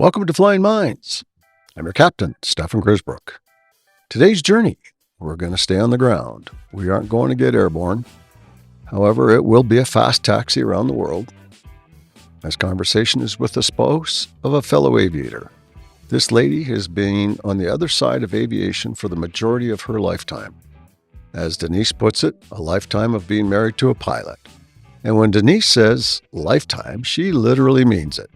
Welcome to Flying Minds. I'm your captain, Stefan Grisbrook. Today's journey, we're going to stay on the ground. We aren't going to get airborne. However, it will be a fast taxi around the world. This conversation is with the spouse of a fellow aviator. This lady has been on the other side of aviation for the majority of her lifetime. As Denise puts it, a lifetime of being married to a pilot. And when Denise says lifetime, she literally means it.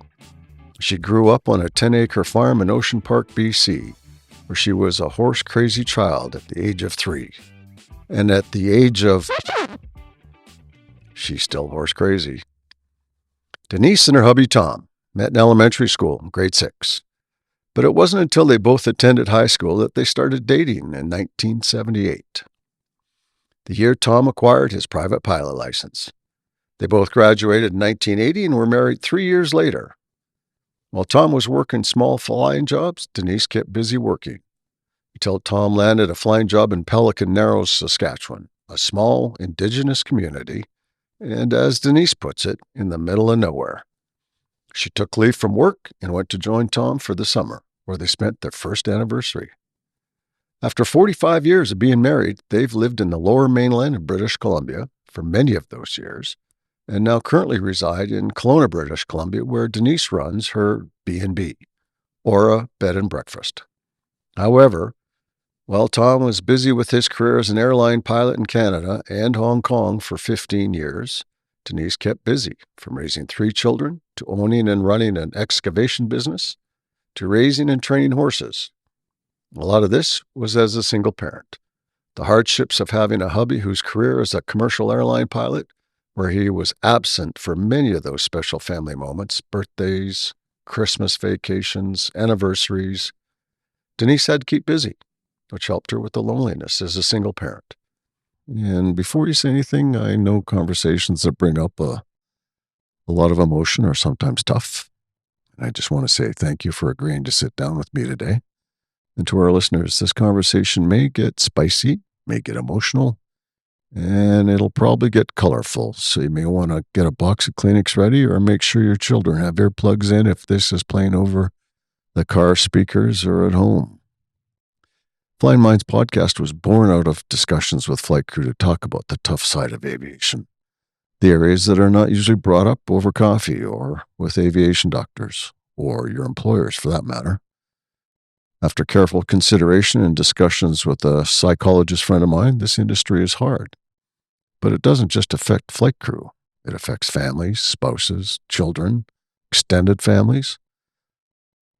She grew up on a 10-acre farm in Ocean Park, BC, where she was a horse-crazy child at the age of 3. And at the age of... she's still horse-crazy. Denise and her hubby Tom met in elementary school in grade 6. But it wasn't until they both attended high school that they started dating in 1978. The year Tom acquired his private pilot license. They both graduated in 1980 and were married 3 years later. While Tom was working small flying jobs, Denise kept busy working until Tom landed a flying job in Pelican Narrows, Saskatchewan, a small Indigenous community, and as Denise puts it, in the middle of nowhere. She took leave from work and went to join Tom for the summer, where they spent their first anniversary. After 45 years of being married, they've lived in the Lower Mainland in British Columbia for many of those years, and now currently reside in Kelowna, British Columbia, where Denise runs her B&B, or a bed and breakfast. However, while Tom was busy with his career as an airline pilot in Canada and Hong Kong for 15 years, Denise kept busy, from raising 3 children to owning and running an excavation business to raising and training horses. A lot of this was as a single parent. The hardships of having a hubby whose career as a commercial airline pilot, where he was absent for many of those special family moments, birthdays, Christmas vacations, anniversaries. Denise had to keep busy, which helped her with the loneliness as a single parent. And before you say anything, I know conversations that bring up a lot of emotion are sometimes tough. And I just want to say thank you for agreeing to sit down with me today. And to our listeners, this conversation may get spicy, may get emotional, and it'll probably get colorful. So you may want to get a box of Kleenex ready or make sure your children have earplugs in if this is playing over the car speakers or at home. Flying Minds podcast was born out of discussions with flight crew to talk about the tough side of aviation, the areas that are not usually brought up over coffee or with aviation doctors, or your employers for that matter. After careful consideration and discussions with a psychologist friend of mine, this industry is hard. But it doesn't just affect flight crew. It affects families, spouses, children, extended families.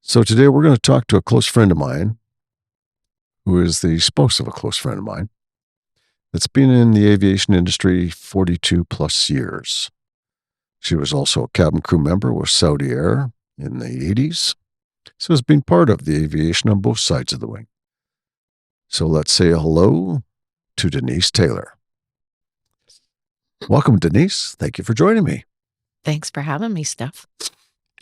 So today we're going to talk to a close friend of mine, who is the spouse of a close friend of mine, that's been in the aviation industry 42 plus years. She was also a cabin crew member with Saudi Air in the 80s. So has been part of the aviation on both sides of the wing. So let's say hello to Denise Taylor. Welcome, Denise. Thank you for joining me. Thanks for having me, Steph.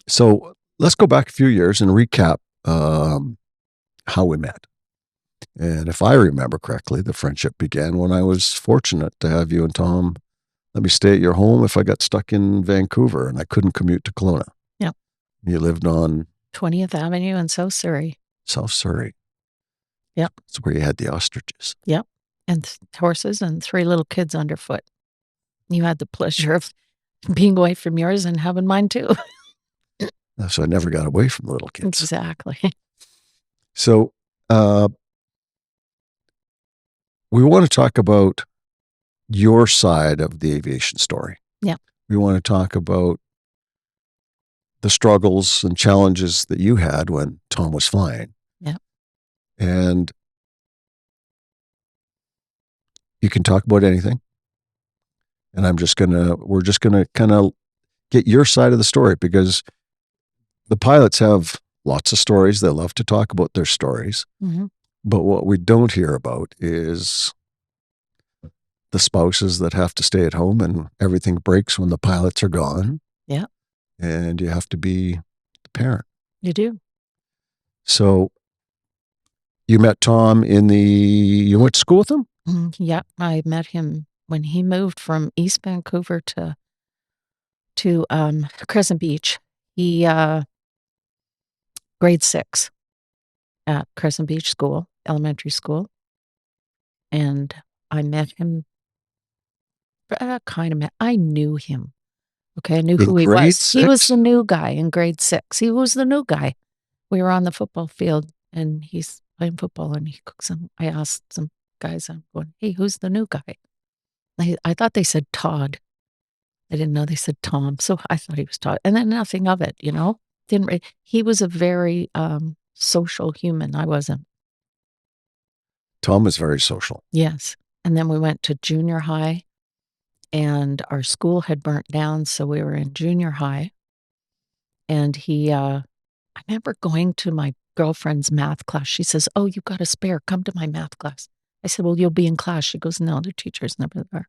So let's go back a few years and recap how we met. And if I remember correctly, the friendship began when I was fortunate to have you and Tom let me stay at your home if I got stuck in Vancouver and I couldn't commute to Kelowna. Yep. You lived on 20th Avenue in South Surrey. South Surrey. Yep. That's where you had the ostriches. Yep. And horses and 3 little kids underfoot. You had the pleasure of being away from yours and having mine too. So I never got away from the little kids. Exactly. So we want to talk about your side of the aviation story. Yeah. We want to talk about the struggles and challenges that you had when Tom was flying. Yeah. And you can talk about anything. And we're just going to kind of get your side of the story, because the pilots have lots of stories. They love to talk about their stories. Mm-hmm. But what we don't hear about is the spouses that have to stay at home and everything breaks when the pilots are gone. Yeah. And you have to be the parent. You do. So you met Tom you went to school with him? Yeah. I met him when he moved from East Vancouver to Crescent Beach. He grade 6 at Crescent Beach School, elementary school. And I met him, I knew him. Okay, I knew In who he grade was. He was 6? the new guy in grade 6. He was the new guy. We were on the football field and he's playing football and I asked some guys, I'm going, hey, who's the new guy? I thought they said Todd. I didn't know they said Tom. So I thought he was Todd. And then nothing of it, he was a very social human. I wasn't. Tom was very social. Yes. And then we went to junior high and our school had burnt down. So we were in junior high. And I remember going to my girlfriend's math class. She says, oh, you got a spare. Come to my math class. I said, well, you'll be in class. She goes, no, the teacher's never there.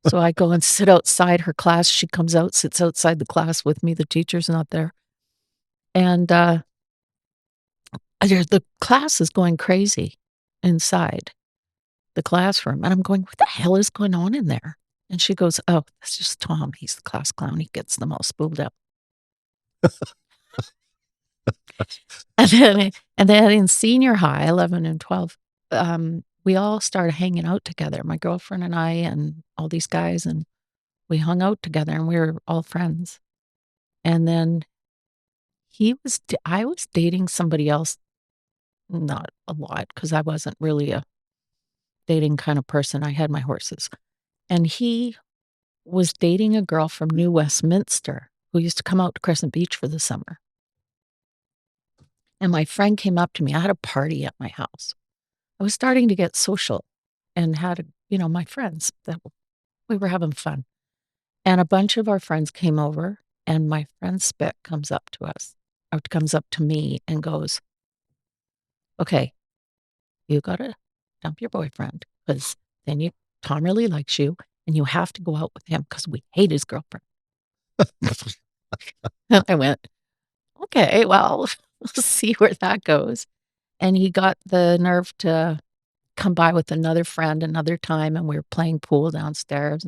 So I go and sit outside her class. She comes out, sits outside the class with me. The teacher's not there. And the class is going crazy inside the classroom. And I'm going, what the hell is going on in there? And she goes, oh, that's just Tom. He's the class clown. He gets them all spooled up. And then in senior high, 11 and 12, we all started hanging out together, my girlfriend and I and all these guys, and we hung out together and we were all friends. And then I was dating somebody else, not a lot, because I wasn't really a dating kind of person. I had my horses. And he was dating a girl from New Westminster who used to come out to Crescent Beach for the summer. And my friend came up to me. I had a party at my house. I was starting to get social and had, my friends that we were having fun. And a bunch of our friends came over and my friend Spick comes up to me and goes, okay, you got to dump your boyfriend because then Tom really likes you and you have to go out with him because we hate his girlfriend. And I went, okay, well, we'll see where that goes. And he got the nerve to come by with another friend another time, and we were playing pool downstairs.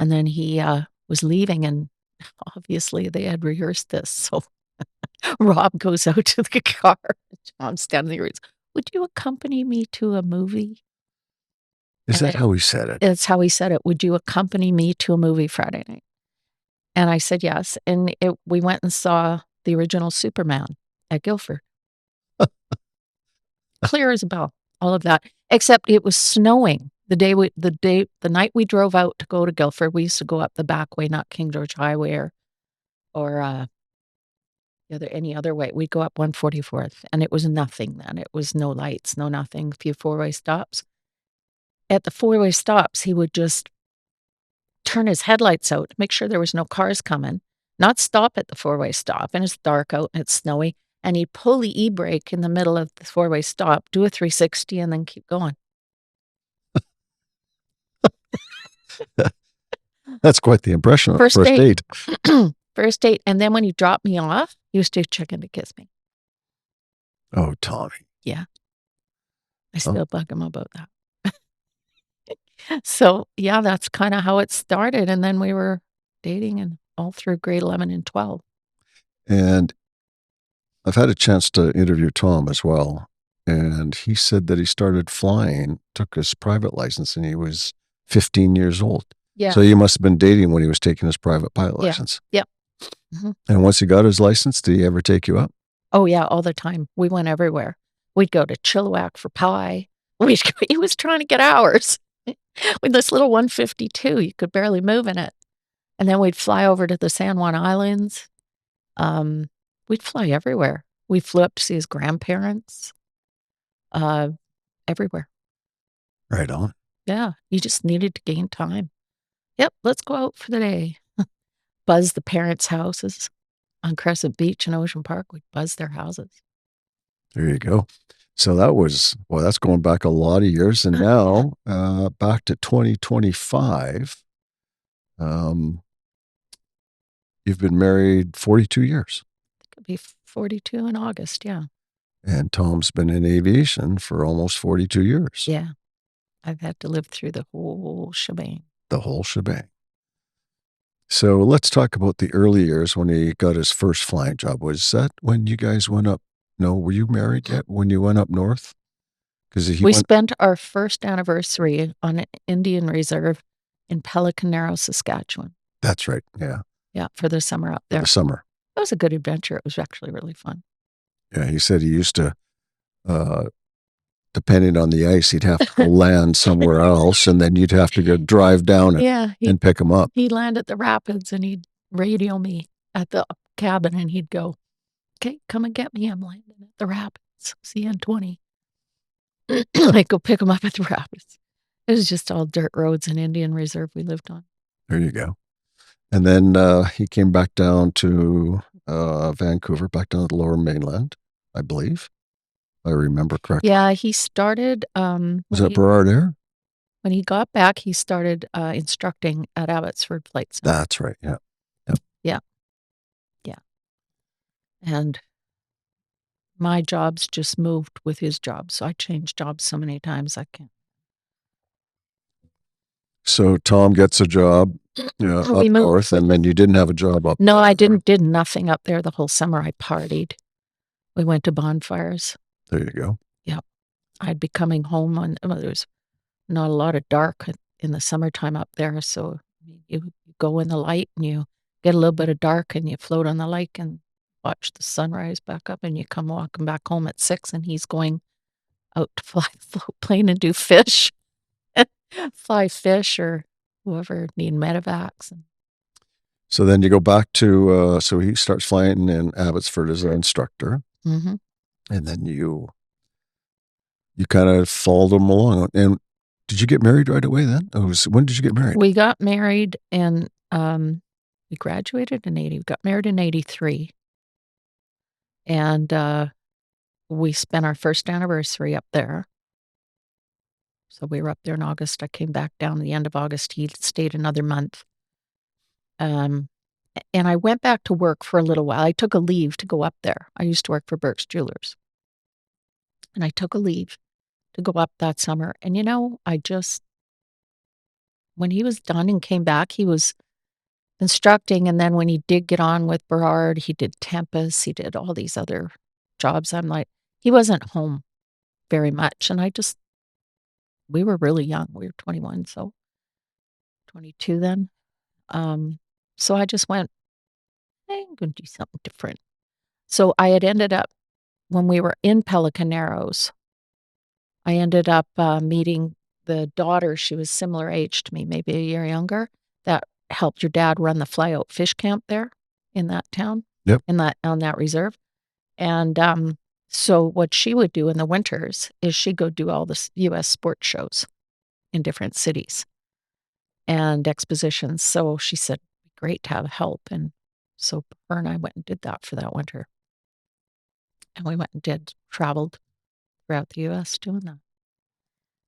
And then he was leaving, and obviously they had rehearsed this. So Rob goes out to the car. John's standing there. Would you accompany me to a movie? Is that how he said it? It's how he said it. Would you accompany me to a movie Friday night? And I said yes. And we went and saw the original Superman at Guildford. Clear as a bell, all of that. Except it was snowing the night we drove out to go to Guildford. We used to go up the back way, not King George Highway or any other way. We'd go up 144th, and it was nothing then. It was no lights, no nothing. A few four-way stops. At the four-way stops, he would just turn his headlights out to make sure there was no cars coming, not stop at the four-way stop, and it's dark out and it's snowy, and he'd pull the e-brake in the middle of the four-way stop, do a 360, and then keep going. That's quite the impression. First date. First date. And then when he dropped me off, he was too chicken to kiss me. Oh, Tommy. Yeah. I still bug him about that. So, yeah, that's kind of how it started. And then we were dating and all through grade 11 and 12. And I've had a chance to interview Tom as well. And he said that he started flying, took his private license, and he was 15 years old. Yeah. So you must have been dating when he was taking his private pilot license. Yep. Mm-hmm. And once he got his license, did he ever take you up? Oh, yeah, all the time. We went everywhere. We'd go to Chilliwack for pie. He was trying to get ours. With this little 152, you could barely move in it. And then we'd fly over to the San Juan Islands. We'd fly everywhere. We flew up to see his grandparents. Everywhere. Right on. Yeah, you just needed to gain time. Yep, let's go out for the day. Buzz the parents' houses on Crescent Beach and Ocean Park. We'd buzz their houses. There you go. So that's going back a lot of years. And now back to 2025, you've been married 42 years. It could be 42 in August, yeah. And Tom's been in aviation for almost 42 years. Yeah. I've had to live through the whole shebang. The whole shebang. So let's talk about the early years when he got his first flying job. Was that when you guys went up No, were you married yet when you went up north? Because he We went. spent our first anniversary on an Indian reserve in Pelican Narrow, Saskatchewan. That's right. Yeah, Yeah, for the summer up for there. the summer. That was a good adventure. It was actually really fun. Yeah, he said he used to. Uh, Depending on the ice, he'd have to go land somewhere else, and then you'd have to go drive down Yeah, and pick him up. he'd land at the rapids and he'd radio me at the cabin and he'd go, "Okay, come and get me. I'm landing at the rapids. See you in 20." I'd go pick him up at the rapids. It was just all dirt roads and Indian reserve we lived on. There you go. And then he came back down to Vancouver, back down to the Lower Mainland, I believe, if I remember correctly. Yeah, he started. Was that Burrard Air? When he got back, he started instructing at Abbotsford Flight Center. That's right. Yeah. Yeah. Yeah. And my jobs just moved with his job. So I changed jobs so many times I can't. So Tom gets a job up We moved. north, and then you didn't have a job up. No, I did nothing up there the whole summer. I partied. We went to bonfires. There you go. Yeah. I'd be coming home on, well, there's not a lot of dark in the summertime up there. So you go in the light and you get a little bit of dark and you float on the lake and watch the sunrise back up and you come walking back home at 6 and he's going out to fly float plane and do fish, fly fish or whoever need medevacs. And So then you go back to, so he starts flying in Abbotsford as an instructor, mhm. and then you kind of followed him along. And did you get married right away then? When did you get married? We got married and we graduated in 80. We got married in 83. And we spent our first anniversary up there. So we were up there in August. I came back down at the end of August. He stayed another month. And I went back to work for a little while. I took a leave to go up there. I used to work for Burke's Jewelers. And I took a leave to go up that summer. And when he was done and came back, he was instructing. And then when he did get on with Burrard, he did Tempest, he did all these other jobs. I'm like, he wasn't home very much. And we were really young. We were 21, so 22 then. So I just went, hey, I'm going to do something different. So I had ended up, when we were in Pelican Narrows, I ended up meeting the daughter. She was similar age to me, maybe a year younger, that helped your dad run the flyout fish camp there in that town. Yep. On that reserve. And so what she would do in the winters is she'd go do all the U.S. sports shows in different cities and expositions. So she said, great to have help. And so her and I went and did that for that winter. And we went and traveled throughout the U.S. doing that.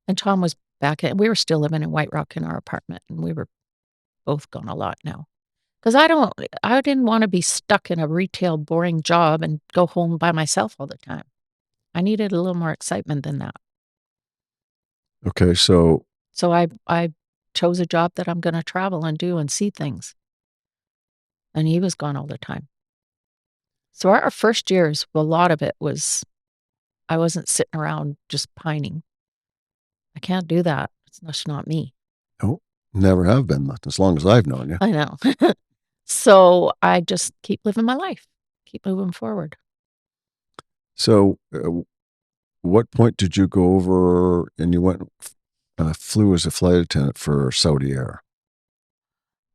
And Tom was back we were still living in White Rock in our apartment, and we were both gone a lot now. Because I didn't want to be stuck in a retail boring job and go home by myself all the time. I needed a little more excitement than that. Okay, so I chose a job that I'm going to travel and do and see things. And he was gone all the time. So our first years, a lot of it was, I wasn't sitting around just pining. I can't do that. It's just not me. no, never have been as long as I've known you. I know. So I just keep living my life, keep moving forward. So what point did you go over and you went, flew as a flight attendant for Saudi Air?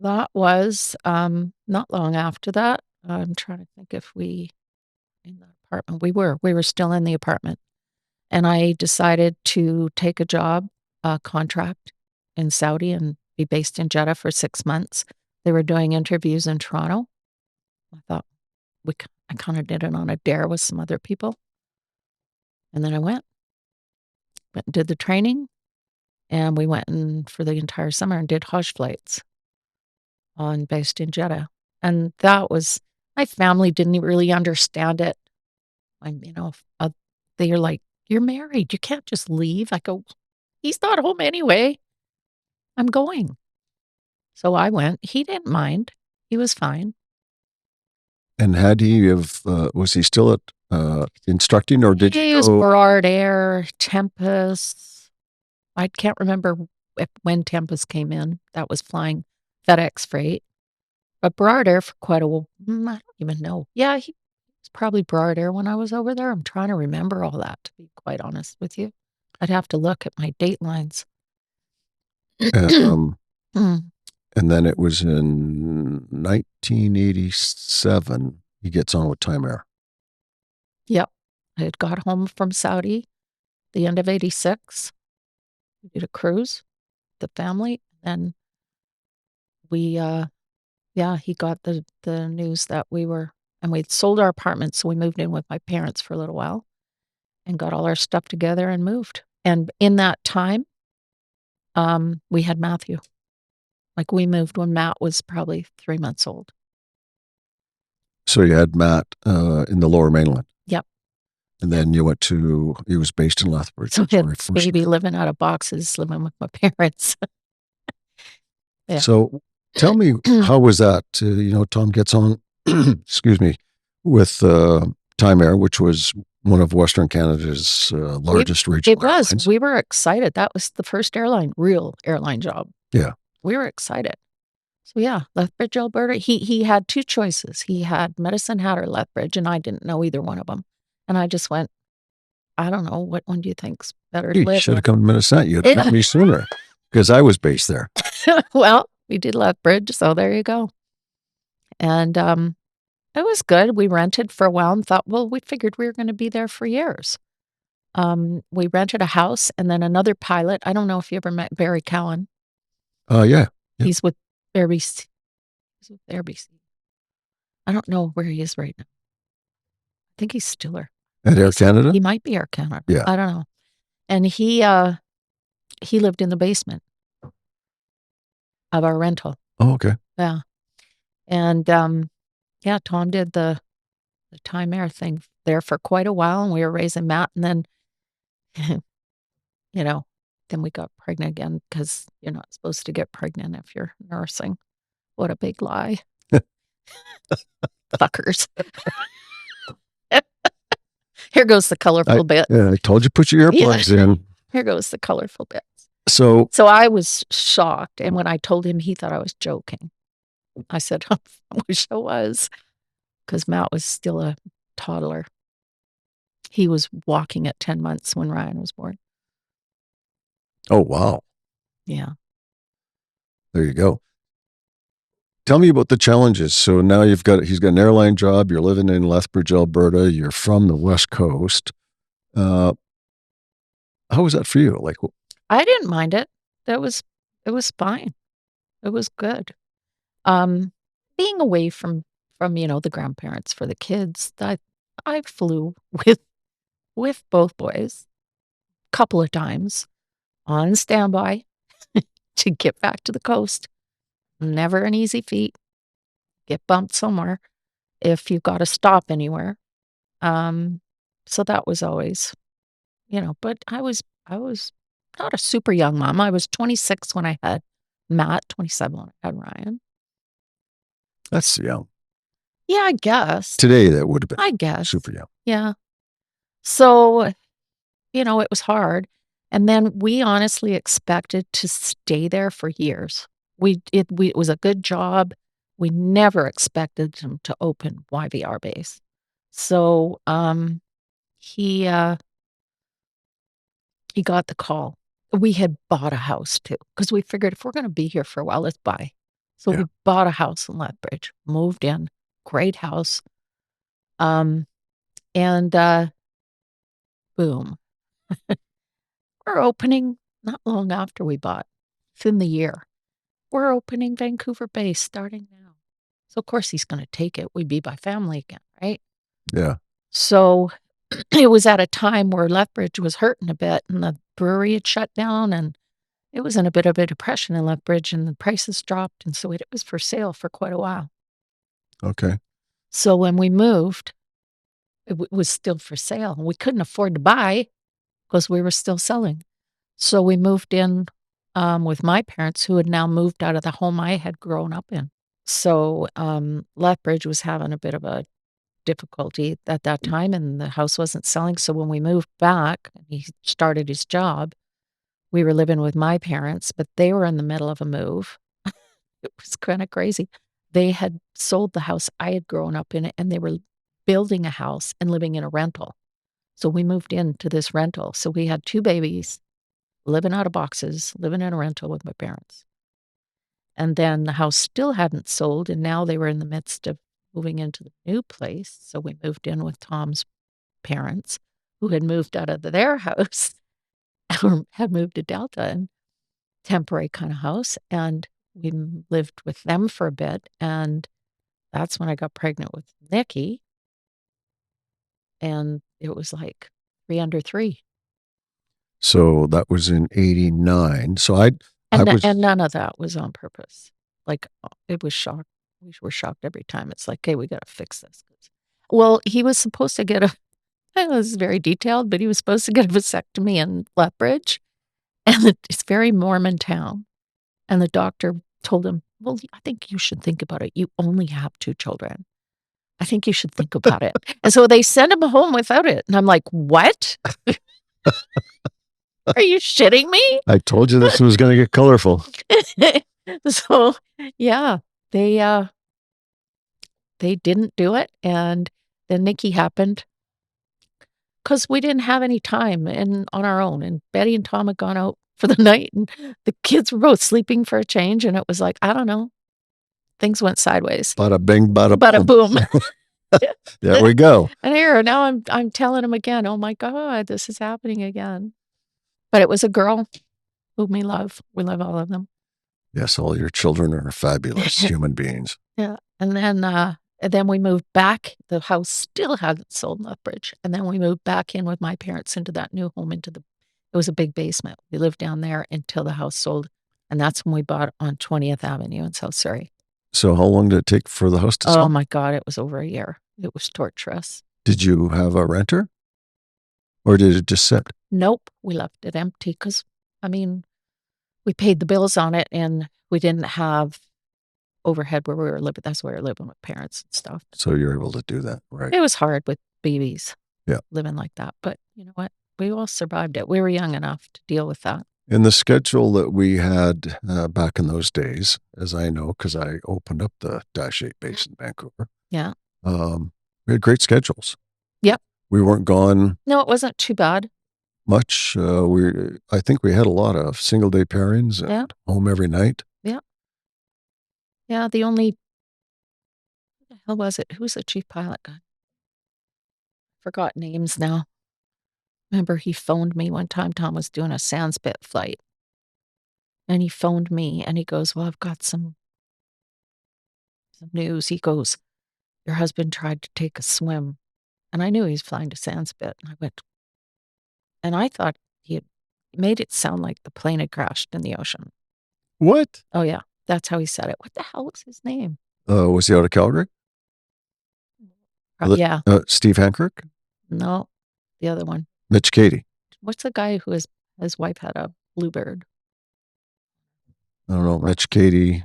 That was not long after that. I'm trying to think if in the apartment, we were still in the apartment. And I decided to take a job, contract in Saudi and be based in Jeddah for 6 months. They were doing interviews in Toronto. I thought I kind of did it on a dare with some other people. And then I went and did the training. And we went in for the entire summer and did Hajj flights based in Jeddah. And that was, my family didn't really understand it. They're like, you're married. You can't just leave. I go, he's not home anyway. I'm going. So I went. He didn't mind. He was fine. And had he was he still at instructing, or did you He was go? Burrard Air, Tempest. I can't remember when Tempest came in. That was flying FedEx freight. But Burrard Air for quite a while. I don't even know. Yeah, he was probably Burrard Air when I was over there. I'm trying to remember all that, to be quite honest with you. I'd have to look at my date lines. Um, Mm, and then it was in 1987 he gets on with Time Air. yep. I had got home from Saudi the end of 86. We did a cruise, the family, and we yeah, he got the news that and we'd sold our apartment, so we moved in with my parents for a little while and got all our stuff together and moved. And in that time, we had Matthew. Like, we moved when Matt was probably 3 months old. So you had Matt in the Lower Mainland, Yep. and then you went to. He was based in Lethbridge. So That's we where had I first baby met. living out of boxes, living with my parents. Yeah. So tell me, how was that? Tom gets on. Excuse me, with Time Air, which was one of Western Canada's We largest regional It was. airlines. We were excited. That was the first real airline job. Yeah. We were excited. So yeah, Lethbridge, Alberta. He had 2 choices. He had Medicine Hat or Lethbridge, and I didn't know either one of them. And I just went, I don't know, what one do you think's better to You live should have in? come to Minnesota. You'd have met me sooner because I was based there. Well, we did Lethbridge, so there you go. And it was good. We rented for a while and thought, well, we figured we were going to be there for years. We rented a house, and then another pilot. I don't know if you ever met Barry Cowan. Yeah. Yep. He's with Airbnb. He's with Airbnb. I don't know where he is right now. I think he's Stiller. At Air Canada? He might be Air Canada. Yeah. I don't know. And he lived in the basement of our rental. Oh, okay. Yeah. And yeah, Tom did the Time Air thing there for quite a while, and we were raising Matt, and then then we got pregnant again because you're not supposed to get pregnant if you're nursing. What a big lie. Fuckers. Here goes the colorful bit. I told you put your earplugs in. Here goes the colorful bits. So I was shocked, and when I told him, he thought I was joking. I said, I wish I was, because Matt was still a toddler. He was walking at 10 months when Ryan was born. oh wow, Yeah. there you go. Tell me about the challenges. So now he's got an airline job. You're living in Lethbridge, Alberta. You're from the West Coast. How was that for you? Like, I didn't mind it. It was fine. It was good. Being away from the grandparents for the kids. I flew with both boys a couple of times on standby to get back to the coast. Never an easy feat. Get bumped somewhere if you've got to stop anywhere. So that was always, but I was not a super young mom. I was 26 when I had Matt, 27 when I had Ryan. that's young. Yeah, I guess. Today, that would have been I guess. super young. Yeah. So, it was hard. And then we honestly expected to stay there for years. It was a good job. We never expected them to open YVR base. So, he got the call. We had bought a house too, because we figured if we're going to be here for a while, let's buy. So Yeah. we bought a house in Lethbridge, moved in, great house. And boom, we're opening not long after we bought. Within the year, we're opening Vancouver base starting now. So of course he's going to take it. We'd be by family again, right? Yeah. So it was at a time where Lethbridge was hurting a bit, and the brewery had shut down, and it was in a bit of a depression in Lethbridge, and the prices dropped, and so it was for sale for quite a while. Okay. So when we moved, it was still for sale. We couldn't afford to buy because we were still selling. So we moved in with my parents, who had now moved out of the home I had grown up in. So Lethbridge was having a bit of a difficulty at that time, and the house wasn't selling, so when we moved back and he started his job, we were living with my parents, but they were in the middle of a move. It was kinda crazy. They had sold the house I had grown up in, and they were building a house and living in a rental. So we moved into this rental. So we had 2 babies, living out of boxes, living in a rental with my parents. And then the house still hadn't sold, and now they were in the midst of moving into the new place. So we moved in with Tom's parents, who had moved out of their house or had moved to Delta and temporary kind of house. And we lived with them for a bit. And that's when I got pregnant with Nikki. And it was like 3 under 3. So that was in 89. So I was, And none of that was on purpose. Like, it was shocked. We were shocked every time. It's like, "Okay, we gotta fix this." Well, he was supposed to get a it was very detailed, but he was supposed to get a vasectomy in Lethbridge, and it's very Mormon town, and the doctor told him, "Well, I think you should think about it. You only have 2 children. I think you should think about it." And so they sent him home without it, and I'm like, "What? Are you shitting me?" I told you this was going to get colorful. So, yeah, they didn't do it, and then Nikki happened because we didn't have any time on our own, and Betty and Tom had gone out for the night, and the kids were both sleeping for a change, and it was like, I don't know, things went sideways. Bada bing, bada Bada boom. boom. There we go. And here, now I'm telling him again, "Oh my god, this is happening again." But it was a girl whom we love. We love all of them. Yes, all your children are fabulous human beings. Yeah, and then we moved back. The house still hadn't sold in Lethbridge, and then we moved back in with my parents into that new home it was a big basement. We lived down there until the house sold, and that's when we bought on 20th Avenue in South Surrey. So how long did it take for the house to sell? Oh my god, it was over a year. It was torturous. Did you have a renter? Or did it just sit? Nope, we left it empty because, I mean, we paid the bills on it, and we didn't have overhead where we were living. That's where we were living with parents and stuff. So you're able to do that, right? It was hard with babies. Yeah. Living like that, but you know what? We all survived it. We were young enough to deal with that. In the schedule that we had back in those days, as I know, because I opened up the Dash 8 base in Vancouver. Yeah. We had great schedules. Yep. We weren't gone No, it wasn't too bad. much. I think we had a lot of single day pairings and Yeah. home every night. Yeah, the only who the hell was it? Who was the chief pilot guy? Forgot names now. Remember he phoned me one time. Tom was doing a Sandspit flight. And he phoned me and he goes, "Well, I've got some news." He goes, "Your husband tried to take a swim." And I knew he was flying to Sandspit. And I went, and I thought he had made it sound like the plane had crashed in the ocean. What? Oh, yeah. That's how he said it. What the hell was his name? Was he out of Calgary? Yeah. Steve Hancock? No, the other one. Mitch Cady? What's the guy his wife had a bluebird? I don't know. Mitch Cady,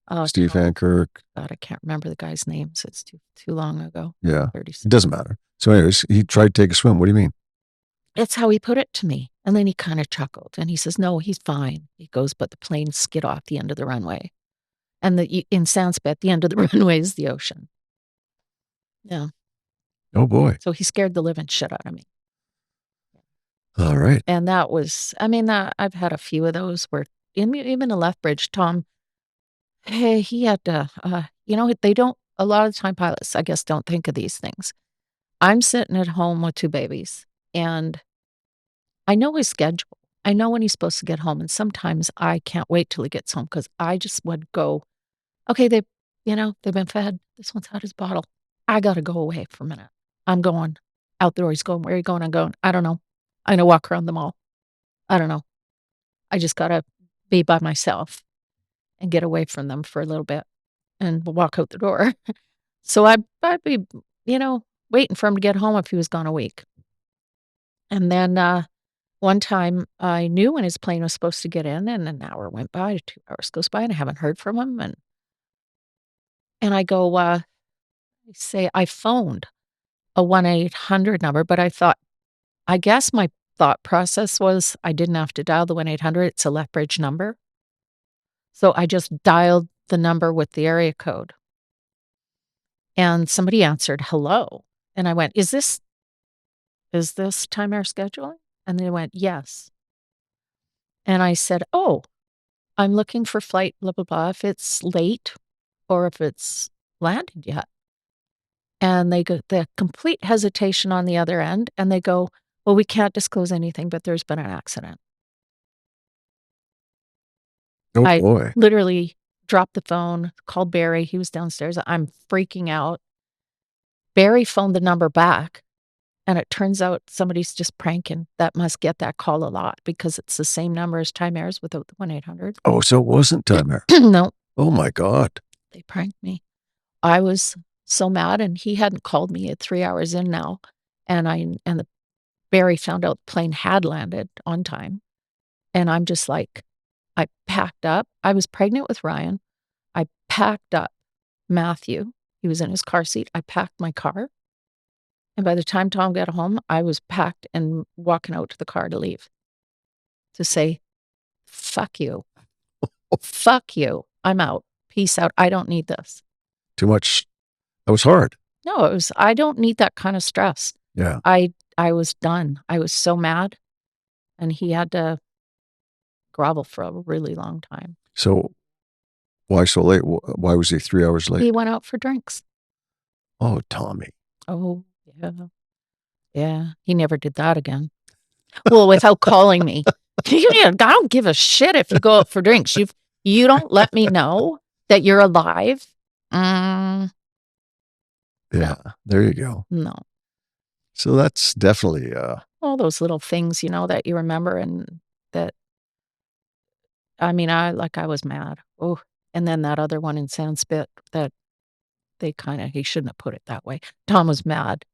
Oh, Steve no. Hancock. God, I can't remember the guy's names. It's too long ago. Yeah. 30s. It doesn't matter. So anyways, he tried to take a swim. What do you mean? It's how he put it to me. And then he kind of chuckled and he says, "No, he's fine." He goes, "But the plane skid off the end of the runway." And in Sandspit, the end of the runway is the ocean. Yeah. Oh boy. So he scared the living shit out of me. All right. And that was, I mean, I've had a few of those where even in Lethbridge, Tom, hey, he had to, they don't, a lot of the time pilots, I guess, don't think of these things. I'm sitting at home with 2 babies and I know his schedule. I know when he's supposed to get home. And sometimes I can't wait till he gets home because I just would go, okay, they've been fed. This one's had his bottle. I got to go away for a minute. I'm going out the door. He's going, "Where are you going?" I'm going, "I don't know. I'm going to walk around the mall. I don't know. I just got to be by myself and get away from them for a little bit and walk out the door." So I'd be, waiting for him to get home if he was gone a week. And then one time I knew when his plane was supposed to get in, and an hour went by, 2 hours goes by, and I haven't heard from him. And I go, I phoned. a 1-800 number, but I guess my thought process was I didn't have to dial the 1-800, it's a Lethbridge number. So I just dialed the number with the area code. And somebody answered, "Hello." And I went, Is this Time Air Scheduling?" And they went, "Yes." And I said, "Oh, I'm looking for flight blah, blah, blah, if it's late or if it's landed yet." And they go the complete hesitation on the other end, and they go, "Well, we can't disclose anything, but there's been an accident." Oh, I boy. literally dropped the phone, called Barry, he was downstairs, I'm freaking out. Barry phoned the number back, and it turns out somebody's just pranking that must get that call a lot because it's the same number as Time Airs without the 1-800. Oh, so it wasn't Time Air. No, Oh, my God. they pranked me. I was so mad, and he hadn't called me at 3 hours in now, and the Barry found out the plane had landed on time, and I'm just like, I packed up. I was pregnant with Ryan. I packed up Matthew. He was in his car seat. I packed my car, and by the time Tom got home, I was packed and walking out to the car to leave, to say, "Fuck you. Fuck you. I'm out. Peace out. I don't need this." Too much. That was hard. No, I don't need that kind of stress. Yeah. I was done. I was so mad, and he had to grovel for a really long time. So why so late? Why was he 3 hours late? He went out for drinks. Oh, Tommy. Oh, yeah. Yeah, he never did that again. Well, without calling me. I don't give a shit if you go out for drinks. You don't let me know that you're alive. Yeah, there you go. No. So that's definitely, All those little things, that you remember and that, I mean, I was mad. Oh, and then that other one in Sandspit that he shouldn't have put it that way. Tom was mad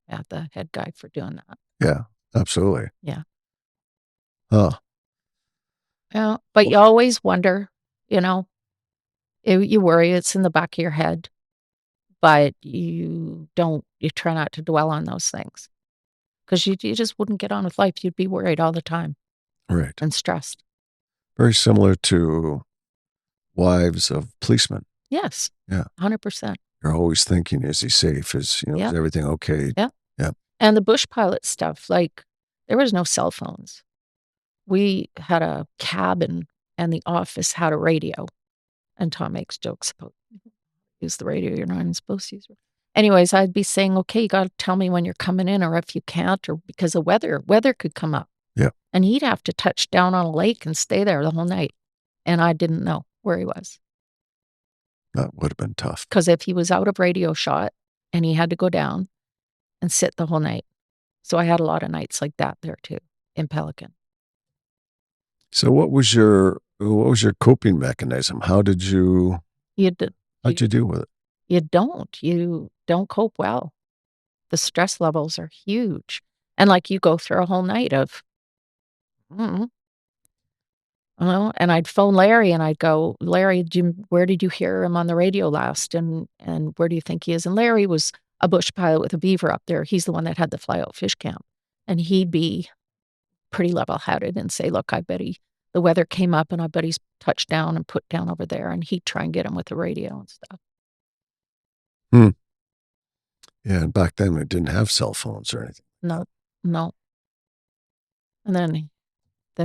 at the head guy for doing that. yeah, absolutely. Yeah. Huh. Yeah, but you always wonder, you worry, it's in the back of your head, but you try not to dwell on those things because you just wouldn't get on with life. You'd be worried all the time Right. and stressed. Very similar to wives of policemen. Yes. Yeah. 100%. You're always thinking, is he safe? Is Yeah. everything okay? Yeah. Yeah. And the bush pilot stuff, there was no cell phones. We had a cabin and the office had a radio. And Tom makes jokes about use the radio. You're not even supposed to use it. Anyways, I'd be saying, "Okay, you got to tell me when you're coming in, or if you can't, or because of weather could come up." Yeah. And he'd have to touch down on a lake and stay there the whole night. And I didn't know where he was. That would have been tough. Because if he was out of radio shot and he had to go down and sit the whole night. So I had a lot of nights like that there too, in Pelican. So what was your coping mechanism? How'd you deal with it? You don't cope well. The stress levels are huge. And you go through a whole night of, mm, and I'd phone Larry and I'd go, "Larry, where did you hear him on the radio last? And where do you think he is?" And Larry was a bush pilot with a beaver up there. He's the one that had the fly out fish camp. And he'd be pretty level-headed and say, "Look, I bet the weather came up and I bet he's touched down and put down over there." And he'd try and get him with the radio and stuff. Yeah, and back then we didn't have cell phones or anything. No. And then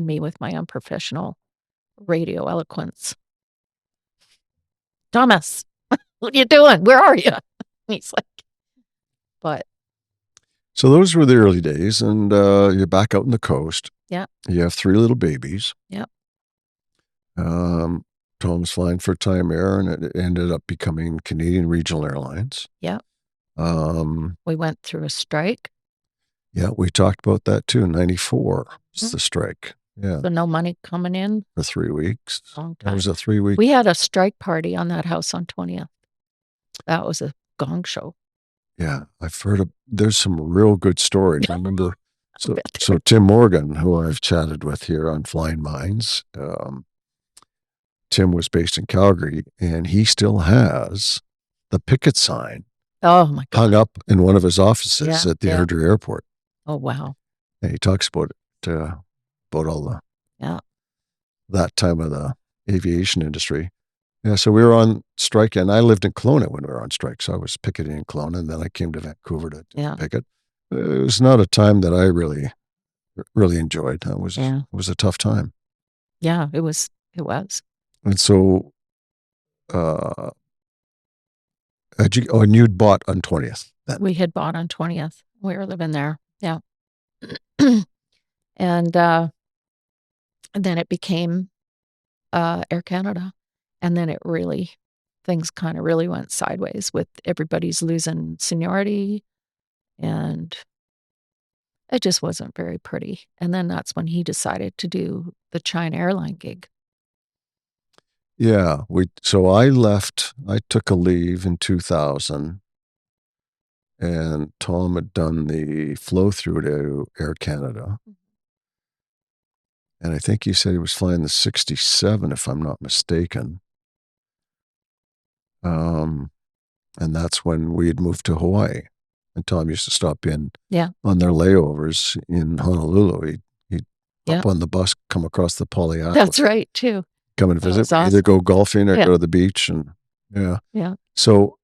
me with my unprofessional radio eloquence. "Thomas, what are you doing? Where are you?" He's like, but So those were the early days, and you're back out on the coast. Yeah. You have 3 little babies. Yep. Tom's flying for Time Air, and it ended up becoming Canadian Regional Airlines. Yep. Um, We went through a strike. Yeah, we talked about that too. 94 was the strike. Yeah, So no money coming in. for 3 weeks. Long That time. was a 3-week. We had a strike party on that house on 20th. That was a gong show. Yeah, I've heard there's some real good stories. I remember. Bet So Tim Morgan, who I've chatted with here on Flying Minds, Tim was based in Calgary, and he still has the picket sign Oh my hung God. up in one of his offices Yeah. at the Yeah. Airdrie Airport. Oh, wow. And he talks about all Yeah. that time of the aviation industry. Yeah, so we were on strike, and I lived in Kelowna when we were on strike. So I was picketing in Kelowna, and then I came to Vancouver to Yeah. picket. It was not a time that I really enjoyed. Yeah. It was a tough time. Yeah. It was. It was. And so, uh, and you'd bought on 20th then. We had bought on 20th. We were living there. Yeah. And then it became Air Canada. And then things kind of really went sideways with everybody's losing seniority, and it just wasn't very pretty. And then that's when he decided to do the China airline gig. Yeah, so I left, I took a leave in 2000, and Tom had done the flow through to Air Canada. And I think he said he was flying the 67, if I'm not mistaken. And that's when we had moved to Hawaii. And Tom used to stop in Yeah. on their layovers in Honolulu. He'd Yeah. hop on the bus, come across the Poly That's right, too. come and That visit. was We'd either awesome. go golfing or Yeah. go to the beach. And yeah. Yeah. So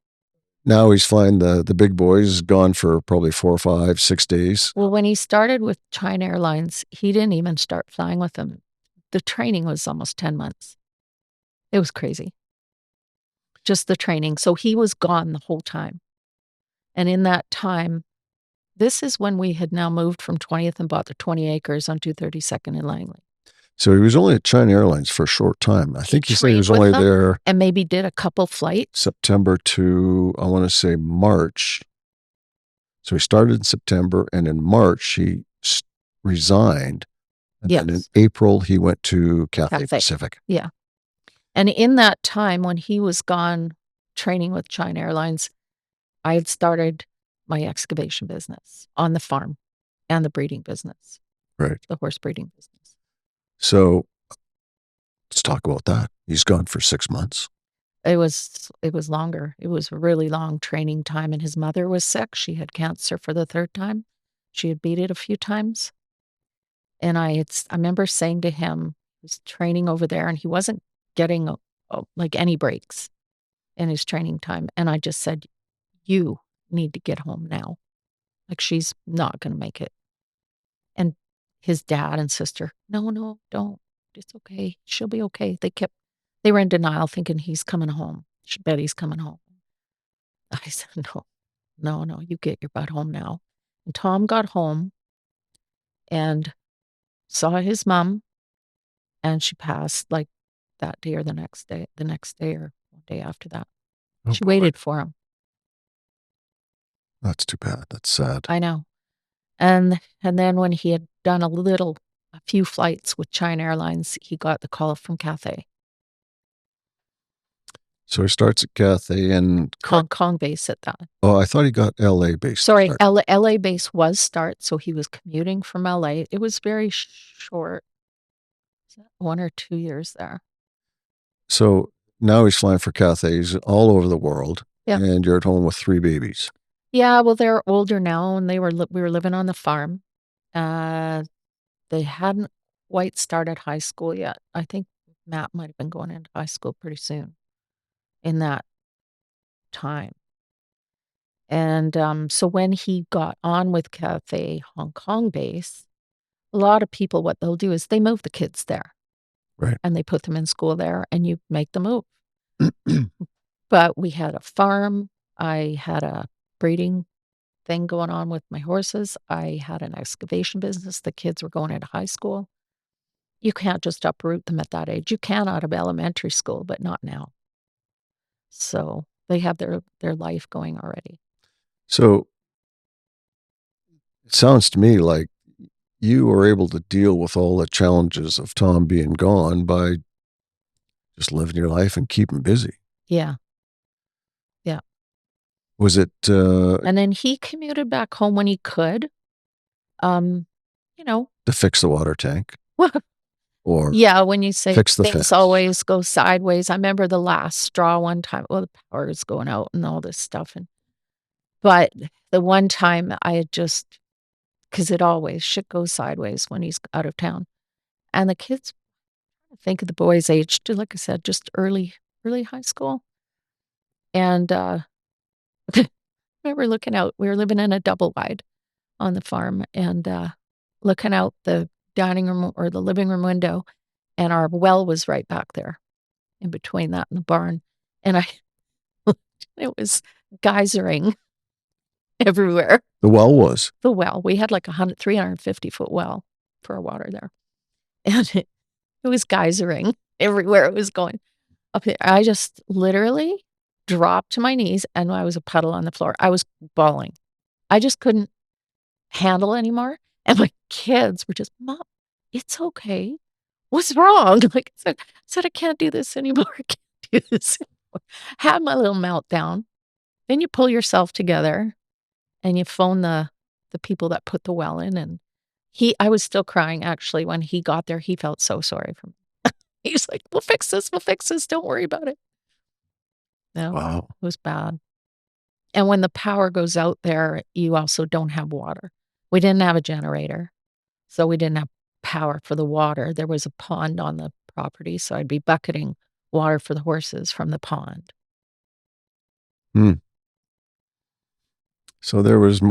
now he's flying the big boys, gone for probably 4, 5, 6 days. Well, when he started with China Airlines, he didn't even start flying with them. The training was almost 10 months. It was crazy. Just the training. So he was gone the whole time. And in that time, this is when we had now moved from 20th and bought the 20 acres on 232nd in Langley. So he was only at China Airlines for a short time. I think he said he was only there and maybe did a couple flights. September to, I want to say, March. So he started in September, and in March he resigned. And then in April he went to Cathay Pacific. Yeah. And in that time when he was gone training with China Airlines, I had started my excavation business on the farm and the breeding business. Right. The horse breeding business. So let's talk about that. He's gone for 6 months. It was longer. It was a really long training time, and his mother was sick. She had cancer for the 3rd time. She had beat it a few times. And I remember saying to him, he was training over there, and he wasn't getting like any breaks in his training time. And I just said, you need to get home now. Like, she's not going to make it. And his dad and sister, no, don't. It's okay. She'll be okay. They were in denial, thinking he's coming home. Betty's coming home. I said, no, you get your butt home now. And Tom got home and saw his mom, and she passed like that day or the next day or one day after that. Oh, she waited for him. That's too bad. That's sad. I know. And then when he had done a few flights with China Airlines, he got the call from Cathay. So he starts at Cathay and Hong Kong base at that. Oh, I thought he got LA base. Sorry, LA base was start, so he was commuting from LA. It was very short. 1 or 2 years there. So now he's flying for Cathay. He's all over the world. Yeah. And you're at home with 3 babies. Yeah, well, they're older now, and we were living on the farm. They hadn't quite started high school yet. I think Matt might have been going into high school pretty soon in that time. And so when he got on with Cathay Hong Kong base, a lot of people, what they'll do is they move the kids there. Right. And they put them in school there, and you make the move. But we had a farm. I had a breeding thing going on with my horses. I had an excavation business. The kids were going into high school. You can't just uproot them at that age. You can out of elementary school, but not now. So they have their life going already. So it sounds to me like you were able to deal with all the challenges of Tom being gone by just living your life and keeping busy. Yeah. Yeah. Was it and then he commuted back home when he could. To fix the water tank. Or yeah, when you say fix the things fence. Always go sideways. I remember the last straw one time. Well, the power is going out and all this stuff. And But the one time I had just, because it always, shit goes sideways when he's out of town. And the kids, I think of the boys aged, like I said, just early high school. And I remember looking out, we were living in a double wide on the farm and looking out the dining room or the living room window, and our well was right back there in between that and the barn. And it was geysering everywhere. The well was. The well, we had like 350-foot well for our water there. And it was geysering everywhere it was going up there. I just literally dropped to my knees and I was a puddle on the floor. I was bawling. I just couldn't handle anymore. And my kids were just, Mom, it's okay. What's wrong? Like I said, I can't do this anymore. I can't do this anymore. Had my little meltdown. Then you pull yourself together and you phone the people that put the well in. And I was still crying actually when he got there. He felt so sorry for me. He's like, we'll fix this. We'll fix this. Don't worry about it. No, Wow. it was bad. And when the power goes out there, you also don't have water. We didn't have a generator, so we didn't have power for the water. There was a pond on the property, so I'd be bucketing water for the horses from the pond. Hmm. So there was,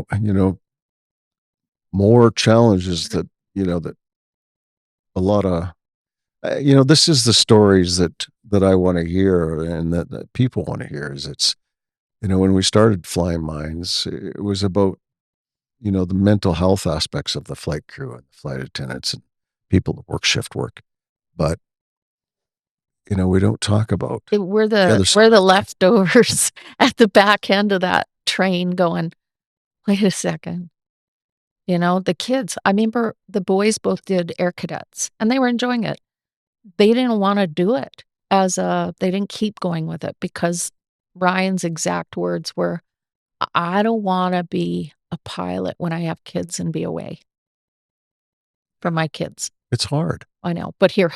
more challenges that a lot of, this is the stories that I want to hear and that people want to hear is when we started flying mines, it was about, the mental health aspects of the flight crew and the flight attendants and people that work shift work. But, we don't talk about We're the the other we're the side. leftovers at the back end of that train going, "Wait a second." The kids, I remember the boys both did air cadets, and they were enjoying it. They didn't wanna do it they didn't keep going with it because Ryan's exact words were, I don't wanna be a pilot when I have kids and be away from my kids." It's hard. I know, but here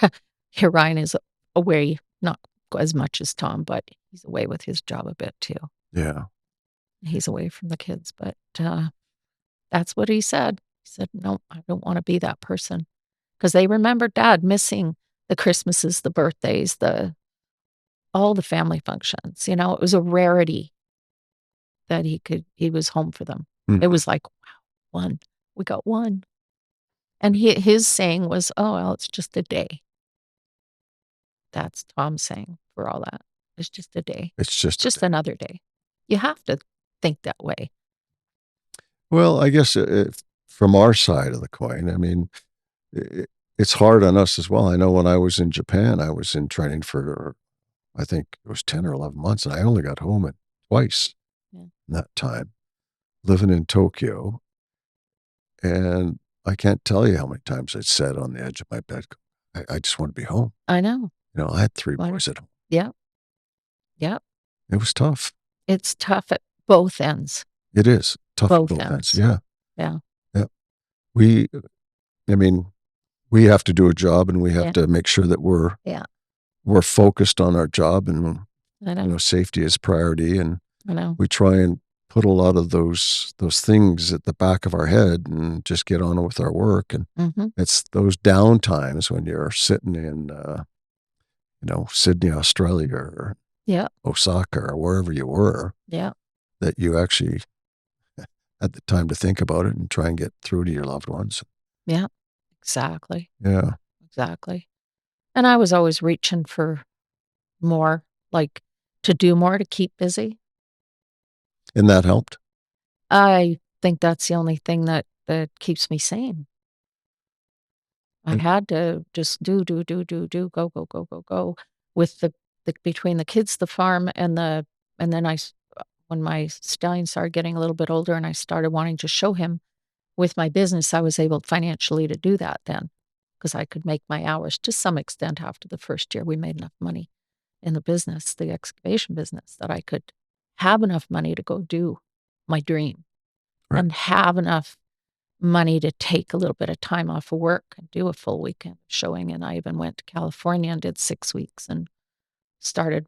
here Ryan is away, not as much as Tom, but he's away with his job a bit too. Yeah. He's away from the kids, but, that's what he said. He said, "No, I don't wanna be that person," because they remember dad missing the Christmases, the birthdays, all the family functions, it was a rarity that he was home for them. It Mhm. was like, "Wow, 1. We got 1." And his saying was, "Oh, well, it's just a day." That's Tom's saying for all that. It's just a day. It's It's just a just day. another day. You have to think that way. Well, I guess from our side of the coin, I mean, it, it's hard on us as well. I know when I was in Japan, I was in training for, I think it was 10 or 11 months, and I only got home twice Yeah. in that time, living in Tokyo. And I can't tell you how many times I sat on the edge of my bed. I just want to be home. I know. I had three Why boys at home. Yeah, yeah. It was tough. It's tough at both ends. It is tough at Both both ends. ends. Yeah. Yeah, Yeah. We, I mean, we have to do a job and we have yeah, to make sure that yeah. we're focused on our job and I know, safety is priority, and I know. we try and put a lot of those things at the back of our head and just get on with our work. And Mhm. it's those down times when you're sitting in Sydney, Australia, or Yeah, Osaka, or wherever you were, yeah, that you actually had the time to think about it and try and get through to your loved ones. yeah. Exactly, Yeah. exactly. And I was always reaching for more, like, to do more to keep busy. And that helped. I think that's the only thing that keeps me sane. I And had to just do, go, go, go, go, go with the between the kids, the farm, and then when my stallion started getting a little bit older and I started wanting to show him with my business, I was able financially to do that then because I could make my hours to some extent after the first year. We made enough money in the business, the excavation business, that I could have enough money to go do my dream right. and have enough money to take a little bit of time off of work and do a full weekend showing. And I even went to California and did 6 weeks and started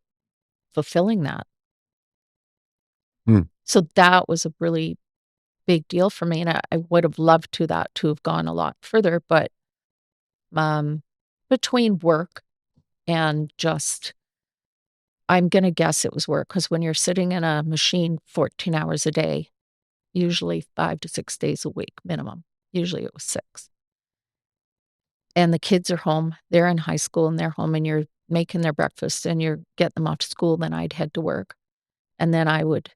fulfilling that. Hmm. So that was a really big deal for me, and I would have loved to have gone a lot further, but, um, between work and just I'm gonna guess it was work because when you're sitting in a machine 14 hours a day, usually 5 to 6 days a week minimum, usually it was 6, and the kids are home, they're in high school and they're home and you're making their breakfast and you're getting them off to school, then I'd head to work, and then I would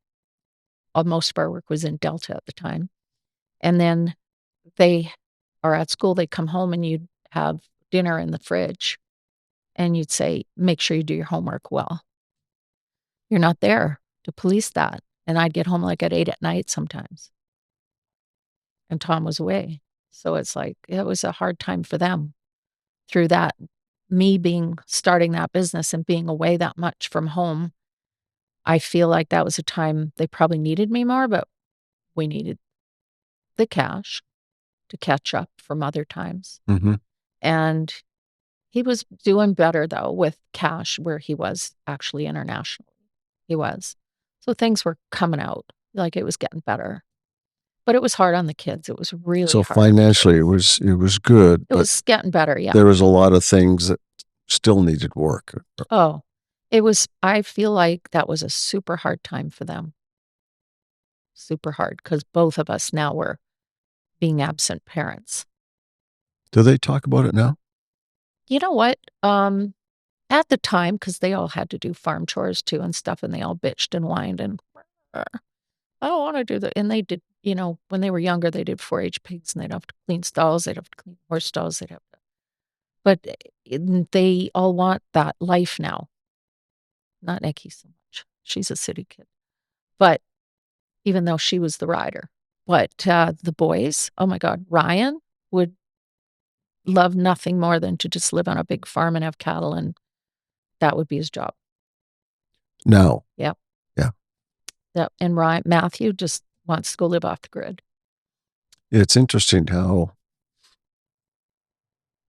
most of our work was in Delta at the time, and then they are at school, they come home and you'd have dinner in the fridge, and you'd say, "Make sure you do your homework well." You're not there to police that, and I'd get home, like, at 8 at night sometimes, and Tom was away. So it's like, it was a hard time for them through that me being starting that business and being away that much from home. I feel like that was a time they probably needed me more, but we needed the cash to catch up from other times, Mhm. and he was doing better, though, with cash where he was actually internationally. He was. So things were coming out, like, it was getting better. But it was hard on the kids, it was really So hard on the financially, kids. it was good, It but was getting better, yeah. there was a lot of things that still needed work. Oh, it was I feel like that was a super hard time for them, super hard because both of us now were being absent parents. Do they talk about it now? You know what? At the time, because they all had to do farm chores too and stuff, and they all bitched and whined and, "Uh, I don't wanna do that," and they did when they were younger, they did 4-H pigs, and they'd have to clean stalls, they'd have to clean horse stalls, they'd have to but, they all want that life now. Not Nikki so much. She's a city kid. But even though she was the rider. But, the boys, oh my god, Ryan would love nothing more than to just live on a big farm and have cattle, and that would be his job. Now. Yep, Yeah. yep, and Matthew just wants to go live off the grid. It's interesting how,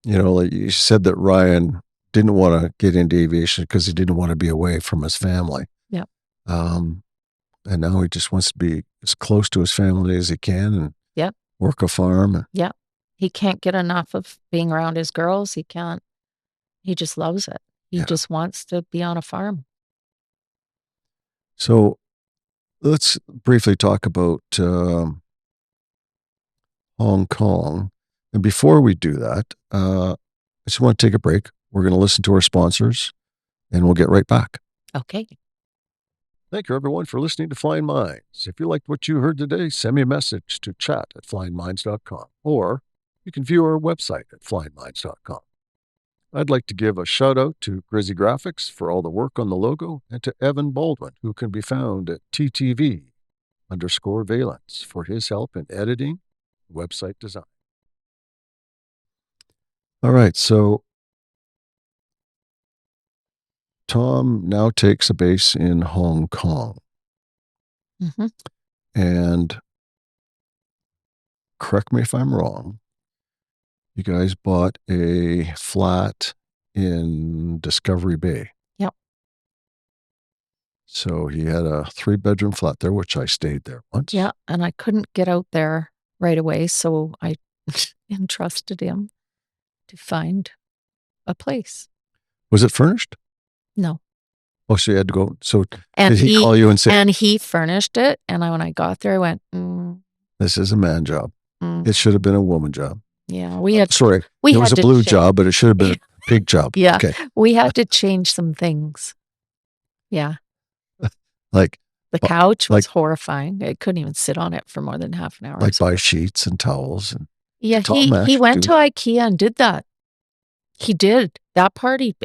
like you said that Ryan didn't want to get into aviation because he didn't want to be away from his family. Yep, Um, and now he just wants to be as close to his family as he can and yep, work a farm. yep. He can't get enough of being around his girls, he just loves it. He Yeah. just wants to be on a farm. So let's briefly talk about Hong Kong. And before we do that, I just want to take a break. We're going to listen to our sponsors and we'll get right back. Okay. Thank you, everyone, for listening to Flying Minds. If you liked what you heard today, send me a message to chat@flyingminds.com, or you can view our website at flyingminds.com. I'd like to give a shout out to Grizzy Graphics for all the work on the logo, and to Evan Baldwin, who can be found at TTV_Valence for his help in editing, website design. All right, so Tom now takes a base in Hong Kong. Mhm. And correct me if I'm wrong, you guys bought a flat in Discovery Bay. Yep. So he had a 3-bedroom flat there, which I stayed there once. Yeah, and I couldn't get out there right away, so I entrusted him to find a place. Was it furnished? No. Oh, so you had to go. So And did he call you and say, and he furnished it, and when I got there, I went, this is a man job? mm." It should have been a woman job. Yeah, Sorry, we it was had a to blue job, but it should have been a pig job. Yeah, Okay. we had to change some things. Yeah, Like, the couch was like, horrifying. I couldn't even sit on it for more than half an hour. like buy sheets and towels. And Yeah, Tom he actually went do to IKEA and did that. He did. That party,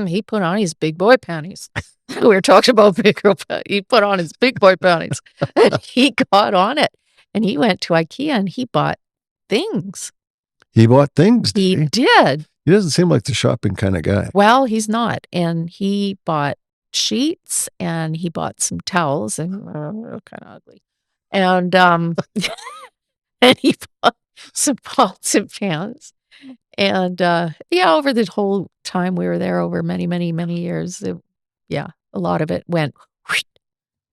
he put on his big boy panties. We were talking about big girl he put on his big boy panties. And he got on it, and he went to IKEA, and he bought things. He bought things, did He he? did. He doesn't seem like the shopping kind of guy. Well, he's not, and he bought sheets, and he bought some towels, and they're kinda ugly, and, and he bought some pots and pans, and, yeah, over the whole time we were there over many, many, many years, yeah, a lot of it went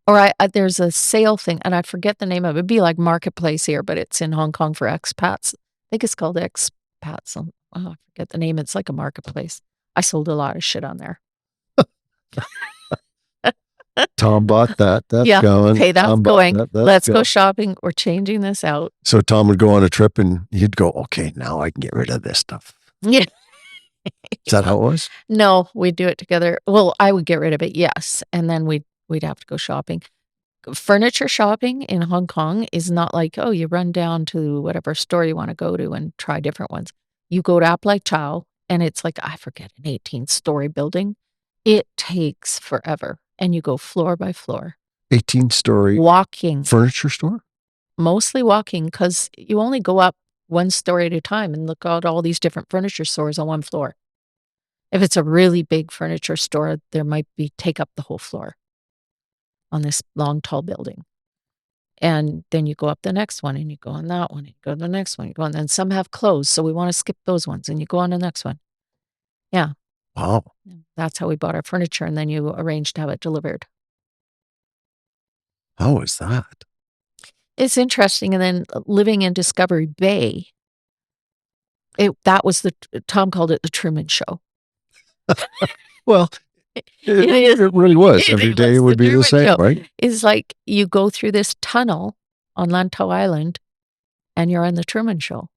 Or there's a sale thing, and I forget the name of it. It'd be like Marketplace here, but it's in Hong Kong for expats. I think it's called Expats. I forget the name. It's like a marketplace. I sold a lot of shit on there. Tom bought that. That's Yeah. going. Okay, that's Tom bought going. that. That's Let's go going. shopping. We're changing this out. So Tom would go on a trip and he'd go, okay, now I can get rid of this stuff. Yeah. Is that how it was? No, we'd do it together. Well, I would get rid of it, yes, and then we'd have to go shopping. Furniture shopping in Hong Kong is not like, oh, you run down to whatever store you want to go to and try different ones. You go to Ap Lai Chow, and it's like, I forget, an 18-story building. It takes forever, and you go floor by floor. 18-story Walking, furniture store? mostly walking, because you only go up one story at a time and look at all these different furniture stores on one floor. If it's a really big furniture store, there might be take up the whole floor on this long, tall building. And then you go up the next one and you go on that one, and you go to the next one, you go on, and some have closed, so we want to skip those ones, and you go on to the next one. Yeah. Wow. That's how we bought our furniture, and then you arranged to have it delivered. How is that? It's interesting. And then living in Discovery Bay, that was Tom called it the Truman Show. Well, it really was. Every day it would be the same, show. right? It's like you go through this tunnel on Lantau Island and you're on the Truman Show.